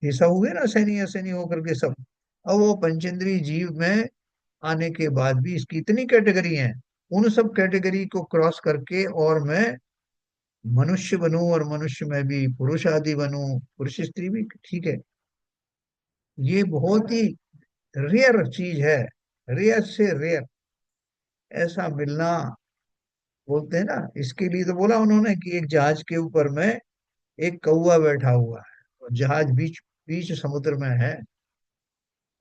ये सब हुए ना, सैनी असैनी होकर के सब। अब वो पंचेंद्री जीव में आने के बाद भी इसकी इतनी कैटेगरी हैं, उन सब कैटेगरी को क्रॉस करके और मैं मनुष्य बनूं, और मनुष्य में भी पुरुष आदि बनूं, पुरुष स्त्री भी ठीक है। ये बहुत ही रेयर चीज है, रेयर से रेयर ऐसा मिलना। बोलते हैं ना, इसके लिए तो बोला उन्होंने कि एक जहाज के ऊपर में एक कौवा बैठा हुआ है, और जहाज बीच बीच समुद्र में है,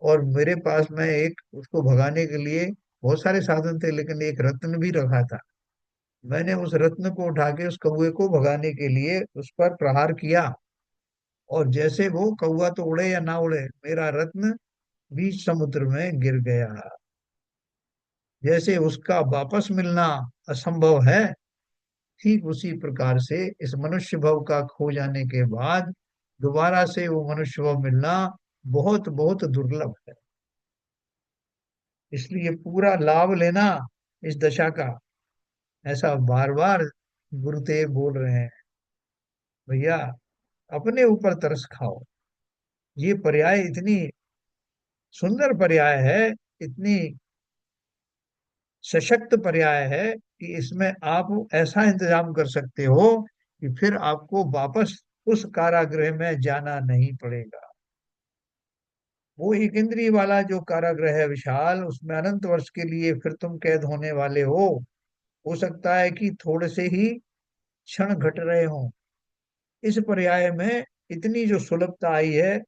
और मेरे पास में एक उसको भगाने के लिए बहुत सारे साधन थे, लेकिन एक रत्न भी रखा था। मैंने उस रत्न को उठा के उस कौवे को भगाने के लिए उस पर प्रहार किया, और जैसे वो कौवा तो उड़े या ना उड़े, मेरा रत्न बीच समुद्र में गिर गया। जैसे उसका वापस मिलना असंभव है, ठीक उसी प्रकार से इस मनुष्य भव का खो जाने के बाद दोबारा से वो मनुष्य भव मिलना बहुत बहुत दुर्लभ है। इसलिए पूरा लाभ लेना इस दशा का, ऐसा बार बार गुरुदेव बोल रहे हैं। भैया अपने ऊपर तरस खाओ। ये पर्याय इतनी सुंदर पर्याय है, इतनी सशक्त पर्याय है कि इसमें आप ऐसा इंतजाम कर सकते हो कि फिर आपको वापस उस कारागृह में जाना नहीं पड़ेगा। वो एक इंद्रिय वाला जो कारागृह है विशाल, उसमें अनंत वर्ष के लिए फिर तुम कैद होने वाले हो सकता है कि थोड़े से ही क्षण घट रहे हो। इस पर्याय में इतनी जो सुलभता आई है,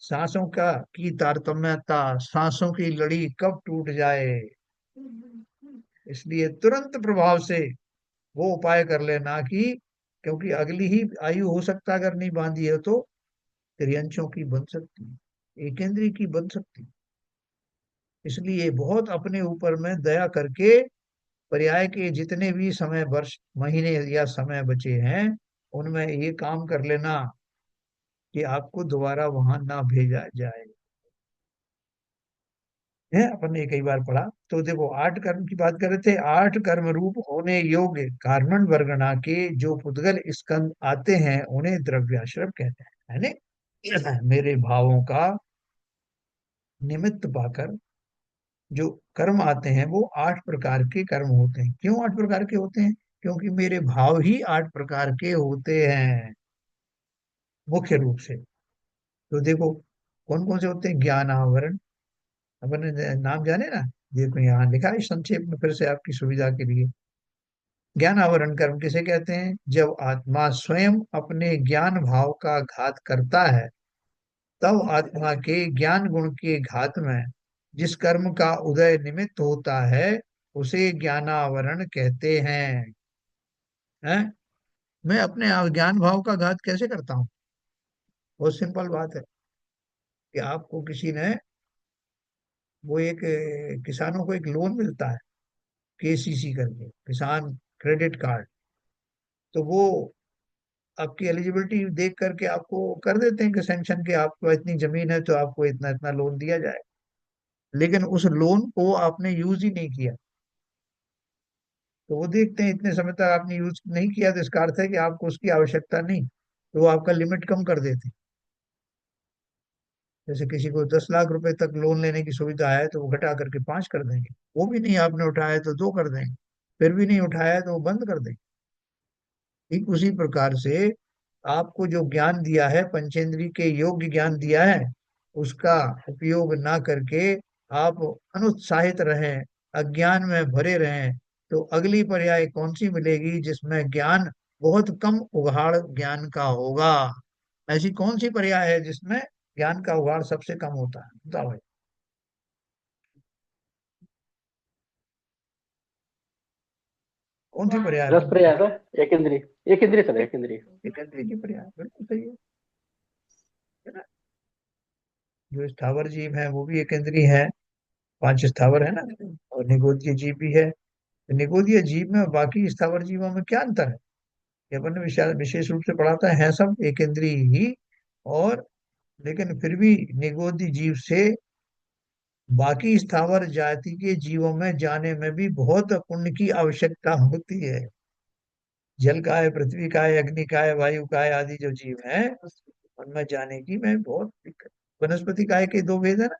सांसों का की तारतम्यता, सांसों की लड़ी कब टूट जाए, इसलिए तुरंत प्रभाव से वो उपाय कर लेना कि, क्योंकि अगली ही आयु हो सकता है, अगर नहीं बांधी है तो त्रियंचों की बन सकती है, एकेंद्रीय की बन सकती है। इसलिए बहुत अपने ऊपर में दया करके पर्याय के जितने भी समय, वर्ष, महीने या समय बचे हैं, उनमें ये काम कर लेना कि आपको दोबारा वहां ना भेजा जाए। है, अपन ने कई बार पढ़ा। तो देखो, आठ कर्म की बात कर रहे थे। आठ कर्म रूप होने योग्य कार्बन वर्गना के जो पुद्गल स्कंद आते हैं उन्हें द्रव्याश्रम कहते हैं, है ना। मेरे भावों का निमित्त पाकर जो कर्म आते हैं वो आठ प्रकार के कर्म होते हैं। क्यों आठ प्रकार के होते हैं? क्योंकि मेरे भाव ही आठ प्रकार के होते हैं मुख्य रूप से। तो देखो, कौन कौन से होते हैं? ज्ञान आवरण, अपन ने नाम जाने ना। देखो यहाँ लिखा है संक्षेप में फिर से आपकी सुविधा के लिए। ज्ञान आवरण कर्म किसे कहते हैं? जब आत्मा स्वयं अपने ज्ञान भाव का घात करता है, तब आत्मा के ज्ञान गुण के घात में जिस कर्म का उदय निमित्त होता है उसे ज्ञानावरण कहते हैं। मैं अपने ज्ञान भाव का घात कैसे करता हूँ? बहुत सिंपल बात है कि आपको किसी ने, वो एक किसानों को एक लोन मिलता है, केसीसी करके, किसान क्रेडिट कार्ड। तो वो आपकी एलिजिबिलिटी देख करके आपको कर देते हैं कि सैंक्शन के, आपको इतनी जमीन है तो आपको इतना इतना लोन दिया जाए। लेकिन उस लोन को आपने यूज ही नहीं किया, तो वो देखते हैं इतने समय तक आपने यूज नहीं किया, तो इसका अर्थ है कि आपको उसकी आवश्यकता नहीं, तो वो आपका लिमिट कम कर देते हैं। जैसे किसी को 10 लाख रुपए तक लोन लेने की सुविधा है तो वो घटा करके 5 कर देंगे। वो भी नहीं आपने उठाया तो 2 कर देंगे। फिर भी नहीं उठाया तो वो बंद कर देंगे। ठीक उसी प्रकार से आपको जो ज्ञान दिया है, पंचेंद्रिय के योग्य ज्ञान दिया है, उसका उपयोग ना करके आप अनुत्साहित रहें, अज्ञान में भरे रहें, तो अगली पर्याय कौन सी मिलेगी जिसमें ज्ञान बहुत कम उगाड़ ज्ञान का होगा? ऐसी कौन सी पर्याय है जिसमें ज्ञान का उगाड़ सबसे कम होता है? बताओ भाई, कौन सी पर्याय
रस
है?
प्रयास है, एक इंद्रिय, एक इंद्रिय सर, एक इंद्रिय।
एकत्रित की पर्याय बिल्कुल सही है ना। जो स्थावर जीव है वो भी एकेंद्रीय है, 5 स्थावर है ना, और निगोदीय जीव भी है। तो निगोदीय जीव में और बाकी स्थावर जीवों में क्या अंतर है? ये अपन ने विशेष रूप से पढ़ा था, है सब एकेंद्रीय ही। और लेकिन फिर भी निगोदी जीव से बाकी स्थावर जाति के जीवों में जाने में भी बहुत पुण्य की आवश्यकता होती है। जल का है, पृथ्वी का है, अग्नि का है, वायु का है, आदि जो जीव है उनमें जाने की में बहुत दिक्कत। वनस्पति काय के दो भेद है ना,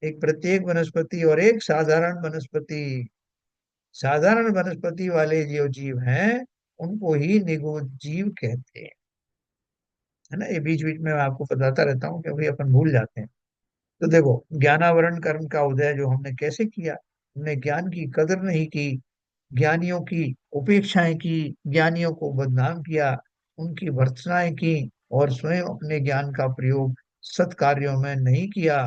एक प्रत्येक वनस्पति और एक साधारण वनस्पति। साधारण वनस्पति वाले जो जीव हैं उनको ही निगोद जीव कहते हैं, है ना। ये बीच बीच में मैं आपको बताता रहता हूँ क्योंकि अपन भूल जाते हैं। तो देखो, ज्ञानावरण कर्म का उदय जो हमने कैसे किया? हमने ज्ञान की कदर नहीं की, ज्ञानियों की उपेक्षाएं की, ज्ञानियों को बदनाम किया, उनकी भर्त्सनाएं की, और स्वयं अपने ज्ञान का प्रयोग सत्कार्यों में नहीं किया।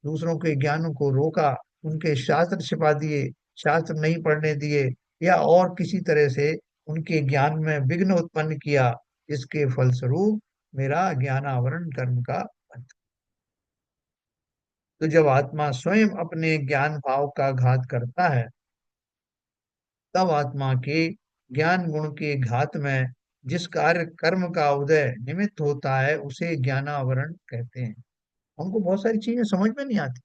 दूसरों के ज्ञानों को रोका, उनके शास्त्र छिपा दिए, शास्त्र नहीं पढ़ने दिए, या और किसी तरह से उनके ज्ञान में विघ्न उत्पन्न किया। इसके फलस्वरूप मेरा ज्ञानावरण कर्म का अंत। तो जब आत्मा स्वयं अपने ज्ञान भाव का घात करता है, तब आत्मा के ज्ञान गुण के घात में जिस कार्य कर्म का उदय निमित्त होता है उसे ज्ञानावरण कहते हैं। हमको बहुत सारी चीजें समझ में नहीं आती।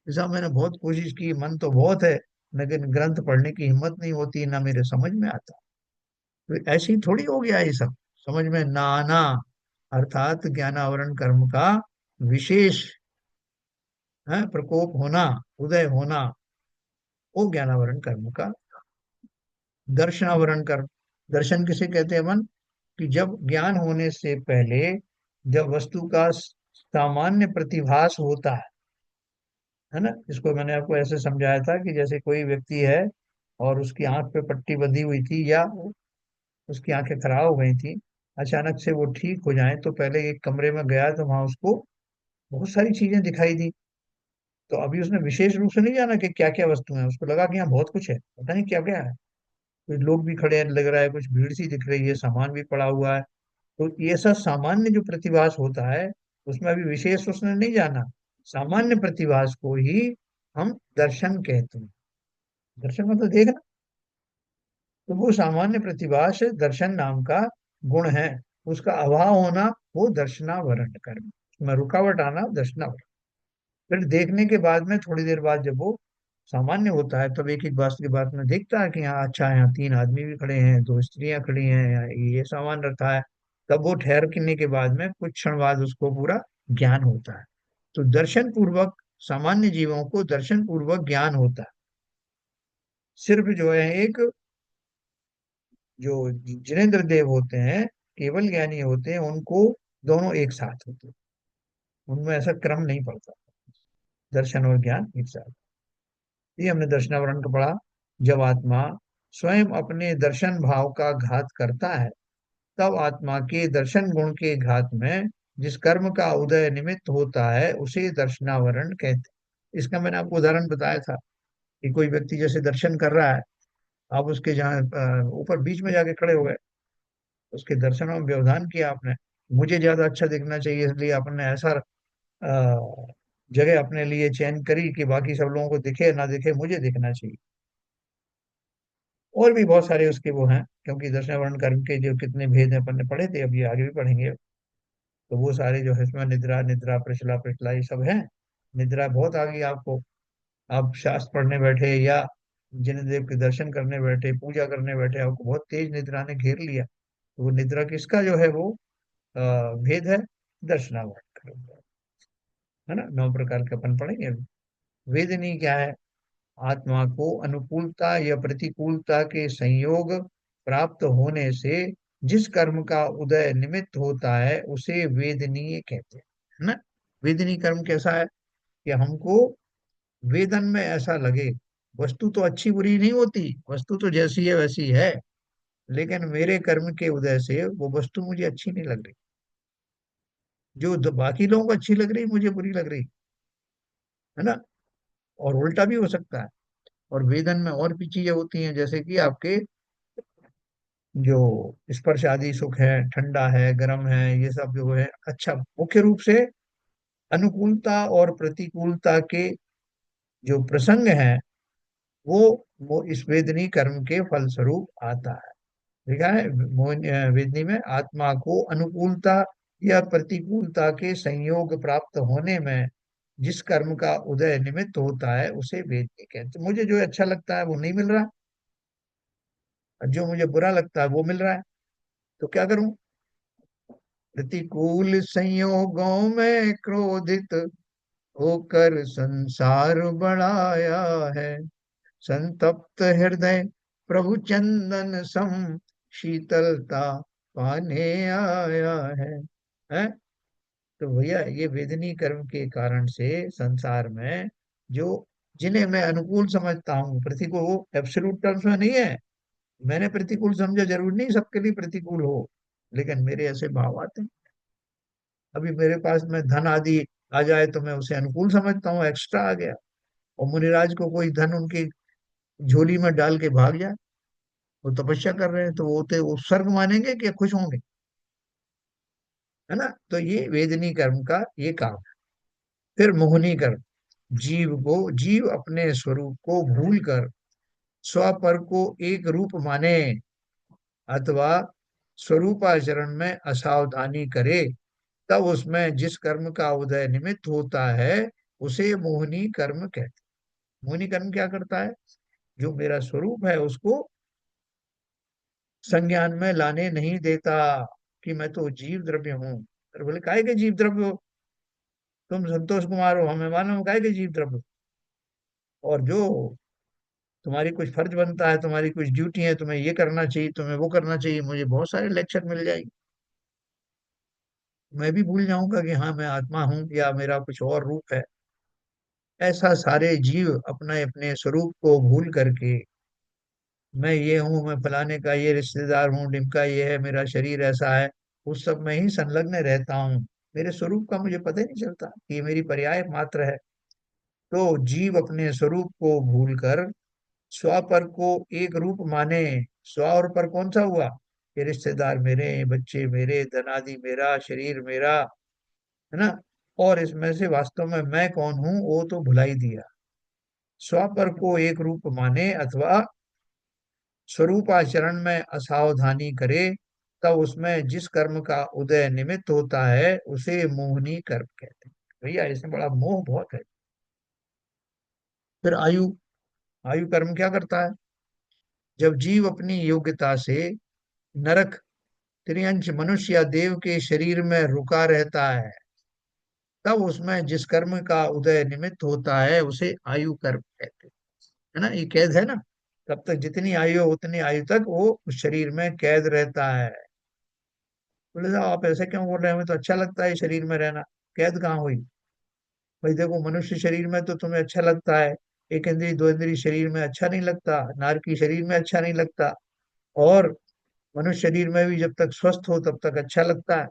जैसा मैंने बहुत कोशिश की, मन तो बहुत है, लेकिन ग्रंथ पढ़ने की हिम्मत नहीं होती, ना मेरे समझ में आता। तो ऐसे ही थोड़ी हो गया ये सब। समझ में ना आना अर्थात ज्ञानावरण कर्म का विशेष प्रकोप होना, उदय होना, वो ज्ञानावरण कर्म का। दर्शनावरण कर्म, दर्शन किसे कहते हैं मन, कि जब ज्ञान होने से पहले जब वस्तु का सामान्य प्रतिभास होता है ना, इसको मैंने आपको ऐसे समझाया था कि जैसे कोई व्यक्ति है और उसकी आंख पे पट्टी बंधी हुई थी या उसकी आंखें खराब हो गई थी, अचानक से वो ठीक हो जाए तो पहले एक कमरे में गया तो वहां उसको बहुत सारी चीजें दिखाई दी। तो अभी उसने विशेष रूप से नहीं जाना कि क्या क्या वस्तु है, उसको लगा कि यहाँ बहुत कुछ है, पता नहीं क्या क्या है। कुछ लोग भी खड़े हैं लग रहा है, कुछ भीड़ सी दिख रही है, सामान भी पड़ा हुआ है। तो ये सब सामान्य जो प्रतिभास होता है, उसमें अभी विशेष उसने नहीं जाना, सामान्य प्रतिभास को ही हम दर्शन कहते हैं। दर्शन मतलब देखना। तो वो सामान्य प्रतिभास दर्शन नाम का गुण है, उसका अभाव होना वो दर्शनावरण कर्म, उसमें रुकावट आना दर्शनावरण। फिर देखने के बाद में थोड़ी देर बाद जब वो सामान्य होता है तब एक एक बात के बाद में देखता है कि यहाँ अच्छा है, यहाँ तीन आदमी भी खड़े हैं, दो स्त्रियां खड़ी हैं, यहाँ ये सामान रखा है। तब वो ठहरने के बाद में कुछ क्षण बाद उसको पूरा ज्ञान होता है। तो दर्शन पूर्वक सामान्य जीवों को दर्शन पूर्वक ज्ञान होता है। सिर्फ जो है एक जो जिनेन्द्र देव होते हैं, केवल ज्ञानी होते हैं, उनको दोनों एक साथ होते हैं, उनमें ऐसा क्रम नहीं पड़ता, दर्शन और ज्ञान एक साथ। ये हमने दर्शनावरण को पढ़ा। जब आत्मा स्वयं अपने दर्शन भाव का घात करता है, तब आत्मा के दर्शन गुण के घात में जिस कर्म का उदय निमित्त होता है उसे दर्शनावरण कहते हैं। इसका मैंने आपको उदाहरण बताया था कि कोई व्यक्ति जैसे दर्शन कर रहा है, आप उसके जहाँ ऊपर बीच में जाके खड़े हो गए, उसके दर्शनों में व्यवधान किया आपने, मुझे ज्यादा अच्छा दिखना चाहिए इसलिए आपने ऐसा जगह अपने लिए चयन करी कि बाकी सब लोगों को दिखे ना दिखे, मुझे दिखना चाहिए। और भी बहुत सारे उसके वो हैं, क्योंकि दर्शनावरण कर्म के जो कितने भेद हैं अपन ने पढ़े थे, अभी आगे भी पढ़ेंगे। तो वो सारे जो है इसमें निद्रा निद्रा प्रचला प्रचला ये सब है। निद्रा बहुत आ गई आपको, आप शास्त्र पढ़ने बैठे या जिनदेव के दर्शन करने बैठे, पूजा करने बैठे, आपको बहुत तेज निद्रा ने घेर लिया। तो वो निद्रा किसका जो है वो भेद है, दर्शनावरण कर्म का, है ना। 9 प्रकार के अपन पढ़ेंगे अभी। वेदनी क्या है, आत्मा को अनुकूलता या प्रतिकूलता के संयोग प्राप्त होने से जिस कर्म का उदय निमित्त होता है उसे वेदनीय कहते हैं, है ना। वेदनीय कर्म कैसा है कि हमको वेदन में ऐसा लगे, वस्तु तो अच्छी बुरी नहीं होती, वस्तु तो जैसी है वैसी है, लेकिन मेरे कर्म के उदय से वो वस्तु मुझे अच्छी नहीं लग रही, जो बाकी लोगों को अच्छी लग रही मुझे बुरी लग रही, है ना। और उल्टा भी हो सकता है। और वेदन में और भी चीजें होती हैं, जैसे कि आपके जो स्पर्श आदि सुख है, ठंडा है, गर्म है, ये सब जो है अच्छा, मुख्य रूप से अनुकूलता और प्रतिकूलता के जो प्रसंग हैं वो वो इस वेदनी कर्म के फलस्वरूप आता है। देखा है वेदनी में आत्मा को अनुकूलता या प्रतिकूलता के संयोग प्राप्त होने में जिस कर्म का उदय निमित्त होता है उसे वेदनी कहते हैं। मुझे जो अच्छा लगता है वो नहीं मिल रहा, और जो मुझे बुरा लगता है वो मिल रहा है, तो क्या करूं। प्रतिकूल संयोगों में क्रोधित होकर संसार बढ़ाया है, संतप्त हृदय प्रभु चंदन सम शीतलता पाने आया है? तो भैया ये वेदनी कर्म के कारण से संसार में जो जिन्हें मैं अनुकूल समझता हूँ, प्रतिकूल वो एब्सोल्यूट टर्म्स में नहीं है, मैंने प्रतिकूल समझा, जरूरी नहीं सबके लिए प्रतिकूल हो, लेकिन मेरे ऐसे भाव आते हैं। अभी मेरे पास में धन आदि आ जाए तो मैं उसे अनुकूल समझता हूँ, एक्स्ट्रा आ गया। और मुनिराज को कोई धन उनकी झोली में डाल के भाग जाए, वो तपस्या कर रहे हैं, तो वो स्वर्ग मानेंगे कि खुश होंगे, है ना। तो ये वेदनी कर्म का ये काम है। फिर मोहनी कर्म, जीव अपने स्वरूप को भूल कर स्वपर को एक रूप माने अथवा स्वरूपाचरण में असावधानी करे, तब उसमें जिस कर्म का उदय निमित्त होता है उसे मोहनी कर्म कहते हैं। मोहनी कर्म क्या करता है, जो मेरा स्वरूप है उसको संज्ञान में लाने नहीं देता। कि मैं तो जीव द्रव्य हूँ। अरे बोले काहे के जीव द्रव्य हो? तुम संतोष कुमार हो, हमें मालूम, काहे के जीव द्रव्य हो? और जो तुम्हारी कुछ फर्ज बनता है, तुम्हारी कुछ ड्यूटी है, तुम्हें ये करना चाहिए, तुम्हें वो करना चाहिए, मुझे बहुत सारे लेक्चर मिल जाएंगे, मैं भी भूल जाऊंगा कि हाँ मैं आत्मा हूँ या मेरा कुछ और रूप है। ऐसा सारे जीव अपने अपने स्वरूप को भूल करके, मैं ये हूँ, मैं फलाने का ये रिश्तेदार हूँ, ढिमका ये है, मेरा शरीर ऐसा है, उस सब में ही संलग्न रहता हूँ। मेरे स्वरूप का मुझे पता ही नहीं चलता कि ये मेरी पर्याय मात्र है। तो जीव अपने स्वरूप को भूलकर स्व पर को एक रूप माने। स्व और पर कौन सा हुआ? ये रिश्तेदार मेरे, बच्चे मेरे, धनादि मेरा, शरीर मेरा, है ना। और इसमें से वास्तव में मैं कौन हूँ वो तो भुला ही दिया। स्व पर को एक रूप माने अथवा स्वरूप आचरण में असावधानी करे, तब उसमें जिस कर्म का उदय निमित्त होता है उसे मोहनी कर्म कहते हैं। भैया इसमें बड़ा मोह बहुत है। फिर आयु, आयु कर्म क्या करता है? जब जीव अपनी योग्यता से नरक, त्रियंच, मनुष्य या देव के शरीर में रुका रहता है, तब उसमें जिस कर्म का उदय निमित्त होता है उसे आयु कर्म कहते हैं। है ना, ये कैद है ना। तब तक जितनी आयु है उतनी आयु तक वो उस शरीर में कैद रहता है। बोले साहब आप ऐसे क्यों बोल रहे हैं, हमें तो अच्छा लगता है शरीर में रहना। कैद कहाँ हुई? भाई देखो, मनुष्य शरीर में तो तुम्हें अच्छा लगता है, एक इंद्री दो इंद्री शरीर में अच्छा नहीं लगता, नार की शरीर में अच्छा नहीं लगता, और मनुष्य शरीर में भी जब तक स्वस्थ हो तब तक अच्छा लगता है,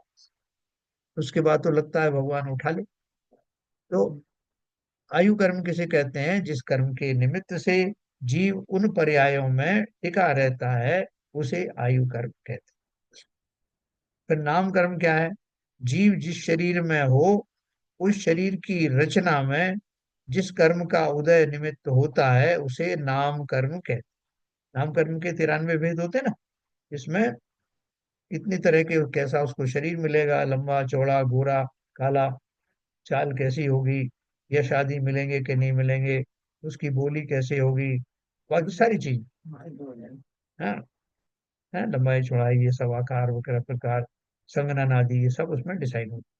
उसके बाद तो लगता है भगवान उठा ले। तो आयु कर्म किसे कहते हैं? जिस कर्म के निमित्त से जीव उन पर्यायों में टिका रहता है उसे आयु कर्म कहते हैं। फिर नाम कर्म क्या है? जीव जिस शरीर में हो उस शरीर की रचना में जिस कर्म का उदय निमित्त होता है उसे नाम कर्म कहते हैं। नाम कर्म के 93 भेद होते हैं ना, इसमें इतनी तरह के, कैसा उसको शरीर मिलेगा, लंबा चौड़ा गोरा काला, चाल कैसी होगी, यश आदि मिलेंगे कि नहीं मिलेंगे, उसकी बोली कैसे होगी, बाकी सारी चीज, हाँ, है लंबाई चौड़ाई ये सब, आकार वगैरह प्रकार, संगनन आदि, ये सब उसमें डिसाइड होता है।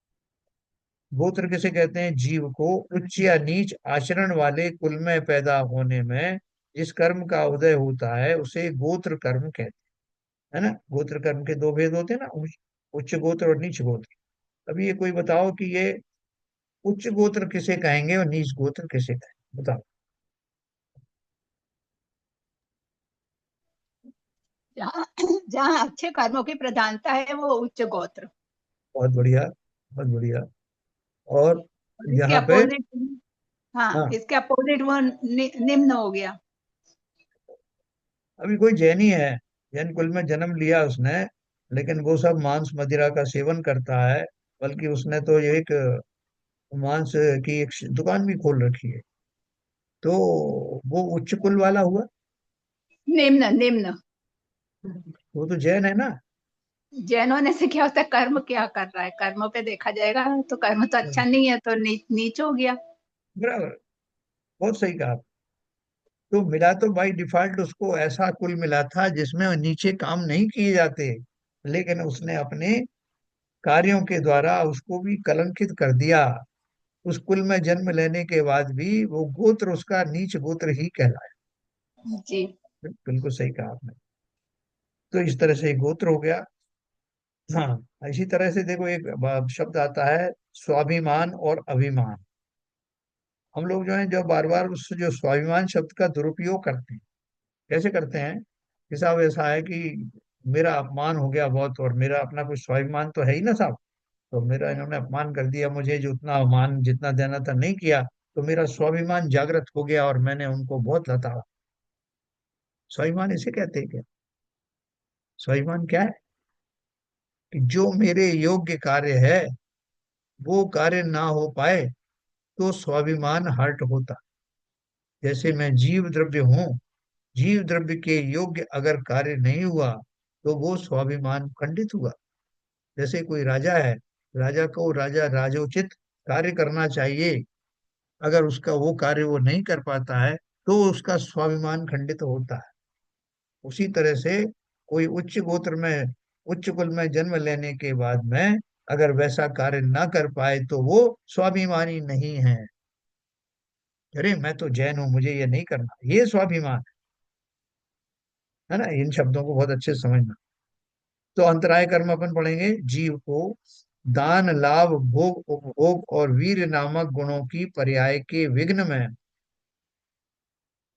गोत्र किसे कहते हैं? जीव को उच्च या नीच आचरण वाले कुल में पैदा होने में जिस कर्म का उदय होता है उसे गोत्र कर्म कहते हैं। है ना, गोत्र कर्म के दो भेद होते हैं ना, उच्च गोत्र और नीच गोत्र। अभी ये कोई बताओ कि ये उच्च गोत्र किसे कहेंगे और नीच गोत्र किसे कहेंगे, बताओ।
जहाँ जहाँ अच्छे कर्मों की प्रधानता है वो उच्च गोत्र,
बहुत बढ़िया, बहुत बढ़िया। और
और इसके
यहाँ पे,
अपोजिट, हाँ
हाँ,
इसके अपोजिट वो निम्न हो गया।
अभी कोई जैनी है, जैन कुल में जन्म लिया उसने, लेकिन वो सब मांस मदिरा का सेवन करता है, बल्कि उसने तो ये एक मांस की एक दुकान भी खोल रखी है, तो वो उच्च कुल वाला हुआ?
निम्न निम्न,
वो तो जैन है ना।
जैन होने से क्या होता है, कर्म क्या कर रहा है, कर्मों पे देखा जाएगा, तो कर्म तो अच्छा नहीं है तो नीच हो गया।
बराबर, बहुत सही कहा। तो मिला तो बाई डिफॉल्ट उसको ऐसा कुल मिला था जिसमें नीचे काम नहीं किए जाते, लेकिन उसने अपने कार्यों के द्वारा उसको भी कलंकित कर दिया। उस कुल में जन्म लेने के बाद भी वो गोत्र उसका नीच गोत्र ही कहलाया।
जी।
बिल्कुल सही कहा आपने। तो इस तरह से एक गोत्र हो गया। हाँ, इसी तरह से देखो एक शब्द आता है स्वाभिमान और अभिमान। हम लोग जो है जो बार बार उस जो स्वाभिमान शब्द का दुरुपयोग करते हैं। कैसे करते हैं? कि साहब ऐसा है कि मेरा अपमान हो गया बहुत, और मेरा अपना कुछ स्वाभिमान तो है ही ना साहब, तो मेरा इन्होंने अपमान कर दिया, मुझे जो उतना मान जितना देना था नहीं किया, तो मेरा स्वाभिमान जागृत हो गया और मैंने उनको बहुत लताड़ा। स्वाभिमान इसे कहते हैं क्या? स्वाभिमान क्या है? कि जो मेरे योग्य कार्य है वो कार्य ना हो पाए तो स्वाभिमान हर्ट होता। जैसे मैं जीव द्रव्य हूँ, जीव द्रव्य के योग्य अगर कार्य नहीं हुआ तो वो स्वाभिमान खंडित हुआ। जैसे कोई राजा है, राजा को राजा राजोचित कार्य करना चाहिए, अगर उसका वो कार्य वो नहीं कर पाता है तो उसका स्वाभिमान खंडित होता है। उसी तरह से कोई उच्च गोत्र में उच्च कुल में जन्म लेने के बाद में अगर वैसा कार्य ना कर पाए तो वो स्वाभिमानी नहीं है। अरे मैं तो जैन हूं, मुझे ये नहीं करना, ये स्वाभिमान है ना। इन शब्दों को बहुत अच्छे से समझना। तो अंतराय कर्म अपन पढ़ेंगे, जीव को दान, लाभ, भोग, उपभोग और वीर नामक गुणों की पर्याय के विघ्न में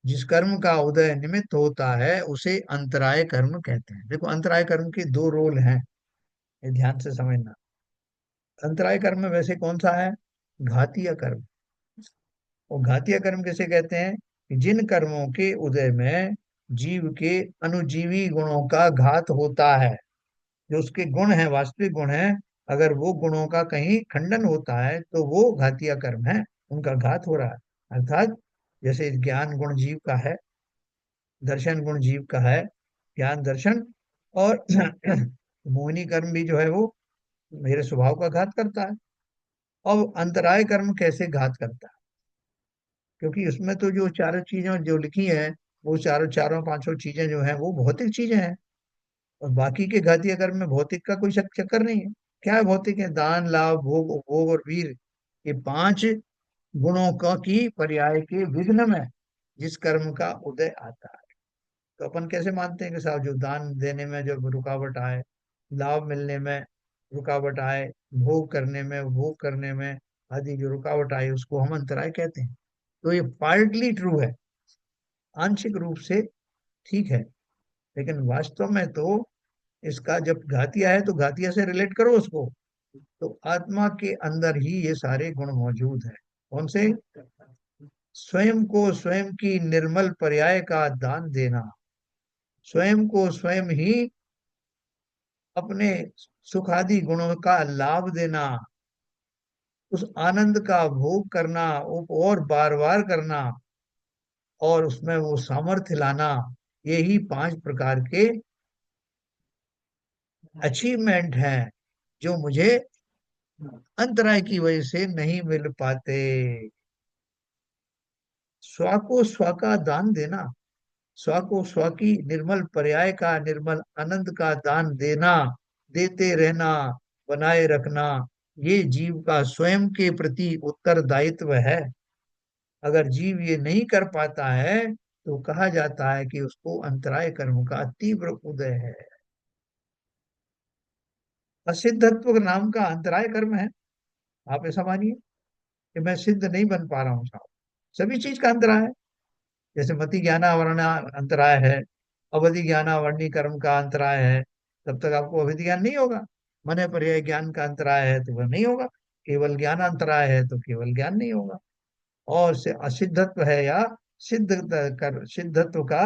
जिस कर्म का उदय निमित्त होता है उसे अंतराय कर्म कहते हैं। देखो अंतराय कर्म के दो रोल हैं, ये ध्यान से समझना। अंतराय कर्म में वैसे कौन सा है? घातीय कर्म। और घातीय कर्म किसे कहते हैं? कि जिन कर्मों के उदय में जीव के अनुजीवी गुणों का घात होता है, जो उसके गुण है, वास्तविक गुण है, अगर वो गुणों का कहीं खंडन होता है तो वो घातीय कर्म है, उनका घात हो रहा है। अर्थात जैसे ज्ञान गुण जीव का है, दर्शन गुण जीव का है, ज्ञान दर्शन, और मोहिनी कर्म भी जो है वो मेरे स्वभाव का घात करता है। अब अंतराय कर्म कैसे घात करता है? क्योंकि उसमें तो जो चारों चीजें जो लिखी हैं, वो चारों चारों पांचों चीजें जो हैं वो भौतिक चीजें हैं। और बाकी के घातीय कर्म में भौतिक का कोई चक्कर नहीं है। क्या है भौतिक? है दान, लाभ, भोग, उपभोग और वीर। ये पांच गुणों का की पर्याय के विघ्न में जिस कर्म का उदय आता है। तो अपन कैसे मानते हैं कि साहब जो दान देने में जब रुकावट आए, लाभ मिलने में रुकावट आए, भोग करने में, उपभोग करने में आदि जो रुकावट आए उसको हम अंतराय कहते हैं। तो ये पार्टली ट्रू है, आंशिक रूप से ठीक है, लेकिन वास्तव में तो इसका जब घातिया है तो घातिया से रिलेट करो उसको। तो आत्मा के अंदर ही ये सारे गुण मौजूद है। कौन से? स्वयं को स्वयं की निर्मल पर्याय का दान देना, स्वयं को स्वयं ही अपने सुखादि गुणों का लाभ देना, उस आनंद का भोग करना, और बार बार करना, और उसमें वो सामर्थ्य लाना, यही पांच प्रकार के अचीवमेंट हैं जो मुझे अंतराय की वजह से नहीं मिल पाते। स्व को स्व का दान देना, स्व को स्व की निर्मल पर्याय का, निर्मल आनंद का दान देना, देते रहना, बनाए रखना, ये जीव का स्वयं के प्रति उत्तरदायित्व है। अगर जीव ये नहीं कर पाता है तो कहा जाता है कि उसको अंतराय कर्म का तीव्र उदय है। असिद्धत्व नाम का अंतराय कर्म है। आप ऐसा मानिए कि मैं सिद्ध नहीं बन पा रहा हूँ साहब, सभी चीज का अंतराय है। जैसे मति ज्ञानावरण अंतराय है, अवधि ज्ञानावरणी कर्म का अंतराय है, तब तक आपको अवधि ज्ञान नहीं होगा। मन पर्याय ज्ञान का अंतराय है तो वह नहीं होगा। केवल ज्ञान अंतराय है तो केवल ज्ञान नहीं होगा। और से असिद्धत्व है या सिद्धत्व का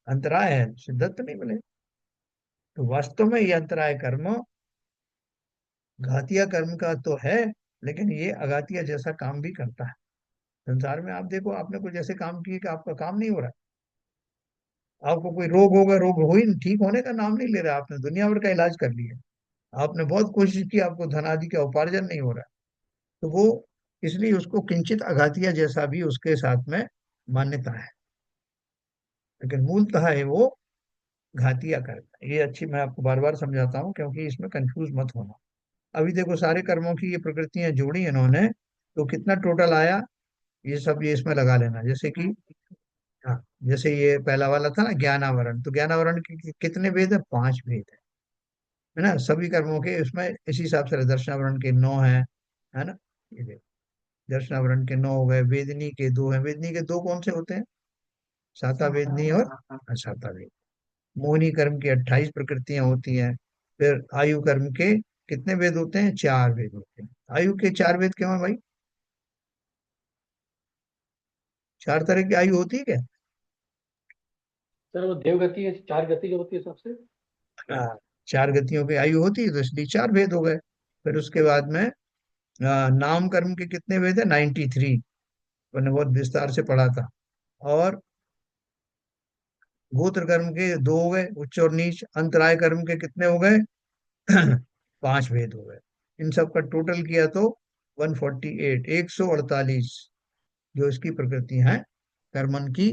अंतराय है, सिद्धत्व नहीं मिले। तो वास्तव में ये अंतराय कर्म घातिया कर्म का तो है, लेकिन ये अघातिया जैसा काम भी करता है। संसार में आप देखो, आपने कुछ ऐसे काम किए कि आपका काम नहीं हो रहा है। आपको कोई रोग होगा, रोग हो ही नहीं, ठीक होने का नाम नहीं ले रहा। आपने दुनिया भर का इलाज कर लिया, आपने बहुत कोशिश की, आपको धन आदि का उपार्जन नहीं हो रहा है। तो वो इसलिए उसको किंचित अघातिया जैसा भी उसके साथ में मान्यता है, लेकिन मूलतः है वो घातिया कर्म है। ये अच्छी मैं आपको बार बार समझाता हूँ क्योंकि इसमें कंफ्यूज मत होना। अभी देखो सारे कर्मों की ये प्रकृतियां जोड़ी इन्होंने, तो कितना टोटल आया, ये सब ये इसमें लगा लेना। जैसे कि हाँ, जैसे ये पहला वाला था ना ज्ञानावरण, तो ज्ञानावरण के कितने भेद है? पांच भेद है ना। सभी कर्मों के उसमें इसी हिसाब से दर्शनावरण के नौ है ना। ये देखो, दर्शनावरण के नौ हो गए, वेदनी के दो हैं। वेदनी के दो कौन से होते हैं? साता वेदनी और असाता वेद। मोहिनी कर्म की 28 प्रकृतियां होती हैं। फिर आयु कर्म के कितने वेद होते हैं? चार वेद होते हैं। आयु के चार वेद क्यों है भाई? चार तरह की आयु होती है क्या?
सर वो देवगति है, चार गति जो होती है सबसे।
हाँ, चार गतियों की आयु होती है तो इसलिए चार वेद हो गए। फिर उसके बाद में नाम कर्म के कितने वेद है? 93। मैंने बहुत विस्तार से पढ़ा था। और गोत्र कर्म के दो हो गए, उच्च और नीच। अंतराय कर्म के कितने हो गए? पांच वेद हो गए। इन सब का टोटल किया तो 148, 148 जो इसकी प्रकृति है कर्मन की।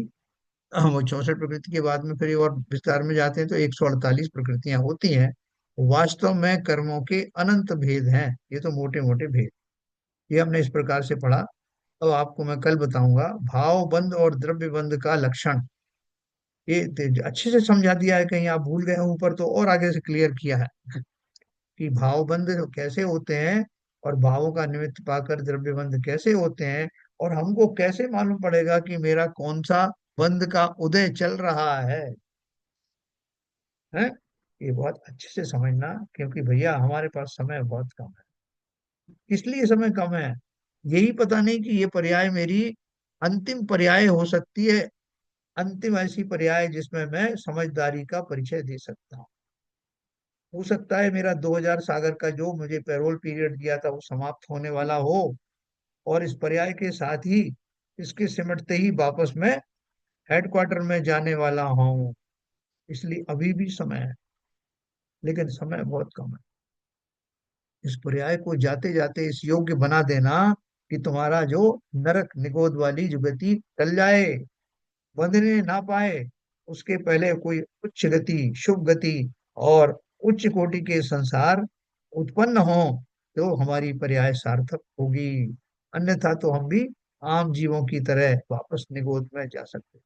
वो 64 प्रकृति के बाद में फिर ये और विस्तार में जाते हैं तो 148 प्रकृतियां होती हैं। वास्तव में कर्मों के अनंत भेद हैं। ये तो मोटे मोटे भेद, ये हमने इस प्रकार से पढ़ा। तो आपको मैं कल बताऊंगा भाव बंध और द्रव्य बंध का लक्षण। ये अच्छे से समझा दिया है, कहीं आप भूल गए हो ऊपर तो और आगे से क्लियर किया है कि भाव बंध कैसे होते हैं और भावों का निमित्त पाकर द्रव्य बंध कैसे होते हैं, और हमको कैसे मालूम पड़ेगा कि मेरा कौन सा बंध का उदय चल रहा है। ये बहुत अच्छे से समझना, क्योंकि भैया हमारे पास समय बहुत कम है। इसलिए समय कम है, यही पता नहीं कि ये पर्याय मेरी अंतिम पर्याय हो सकती है, अंतिम ऐसी पर्याय जिसमें मैं समझदारी का परिचय दे सकता हूँ। हो सकता है मेरा 2000 सागर का जो मुझे पैरोल पीरियड दिया था वो समाप्त होने वाला हो, और इस पर्याय के साथ ही इसके सिमटते ही वापस मैं हेडक्वार्टर में जाने वाला हूँ। इसलिए अभी भी समय है, लेकिन समय बहुत कम है। इस पर्याय को जाते जाते इस योग्य बना देना कि तुम्हारा जो नरक निगोद वाली जो गति टल जाए, बंधने ना पाए, उसके पहले कोई उच्च गति, शुभ गति और उच्च कोटि के संसार उत्पन्न हो, तो हमारी पर्याय सार्थक होगी। अन्यथा तो हम भी आम जीवों की तरह वापस निगोद में जा सकते।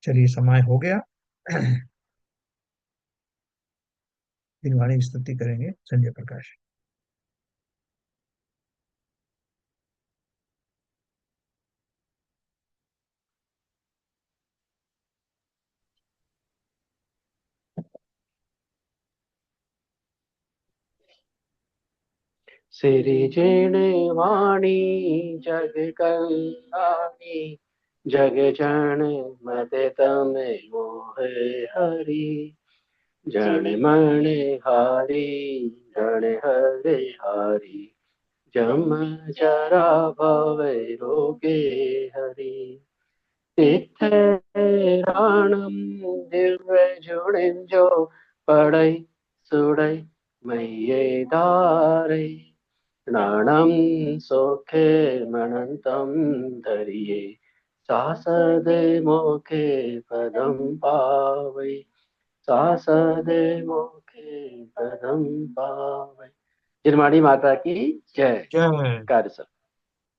चलिए समय हो गया। दिनवाणी स्तुति करेंगे संजय प्रकाश।
सिरिजेण वाणी जग कल्याणी जग जन मते तमे मोहे हरि जन मन हारी जन हरे हारी जम जरा भवे रोगे हरि राणम दिव्य जुड़िंजो पड़ई सुड़ई मैये दारे नाणम सोखे मनंतम धरिये सासदे मोखे पदम पावै सासदे मोखे पदम पावै। जिनमाड़ी माता की जय।
जय।
कार्य सब।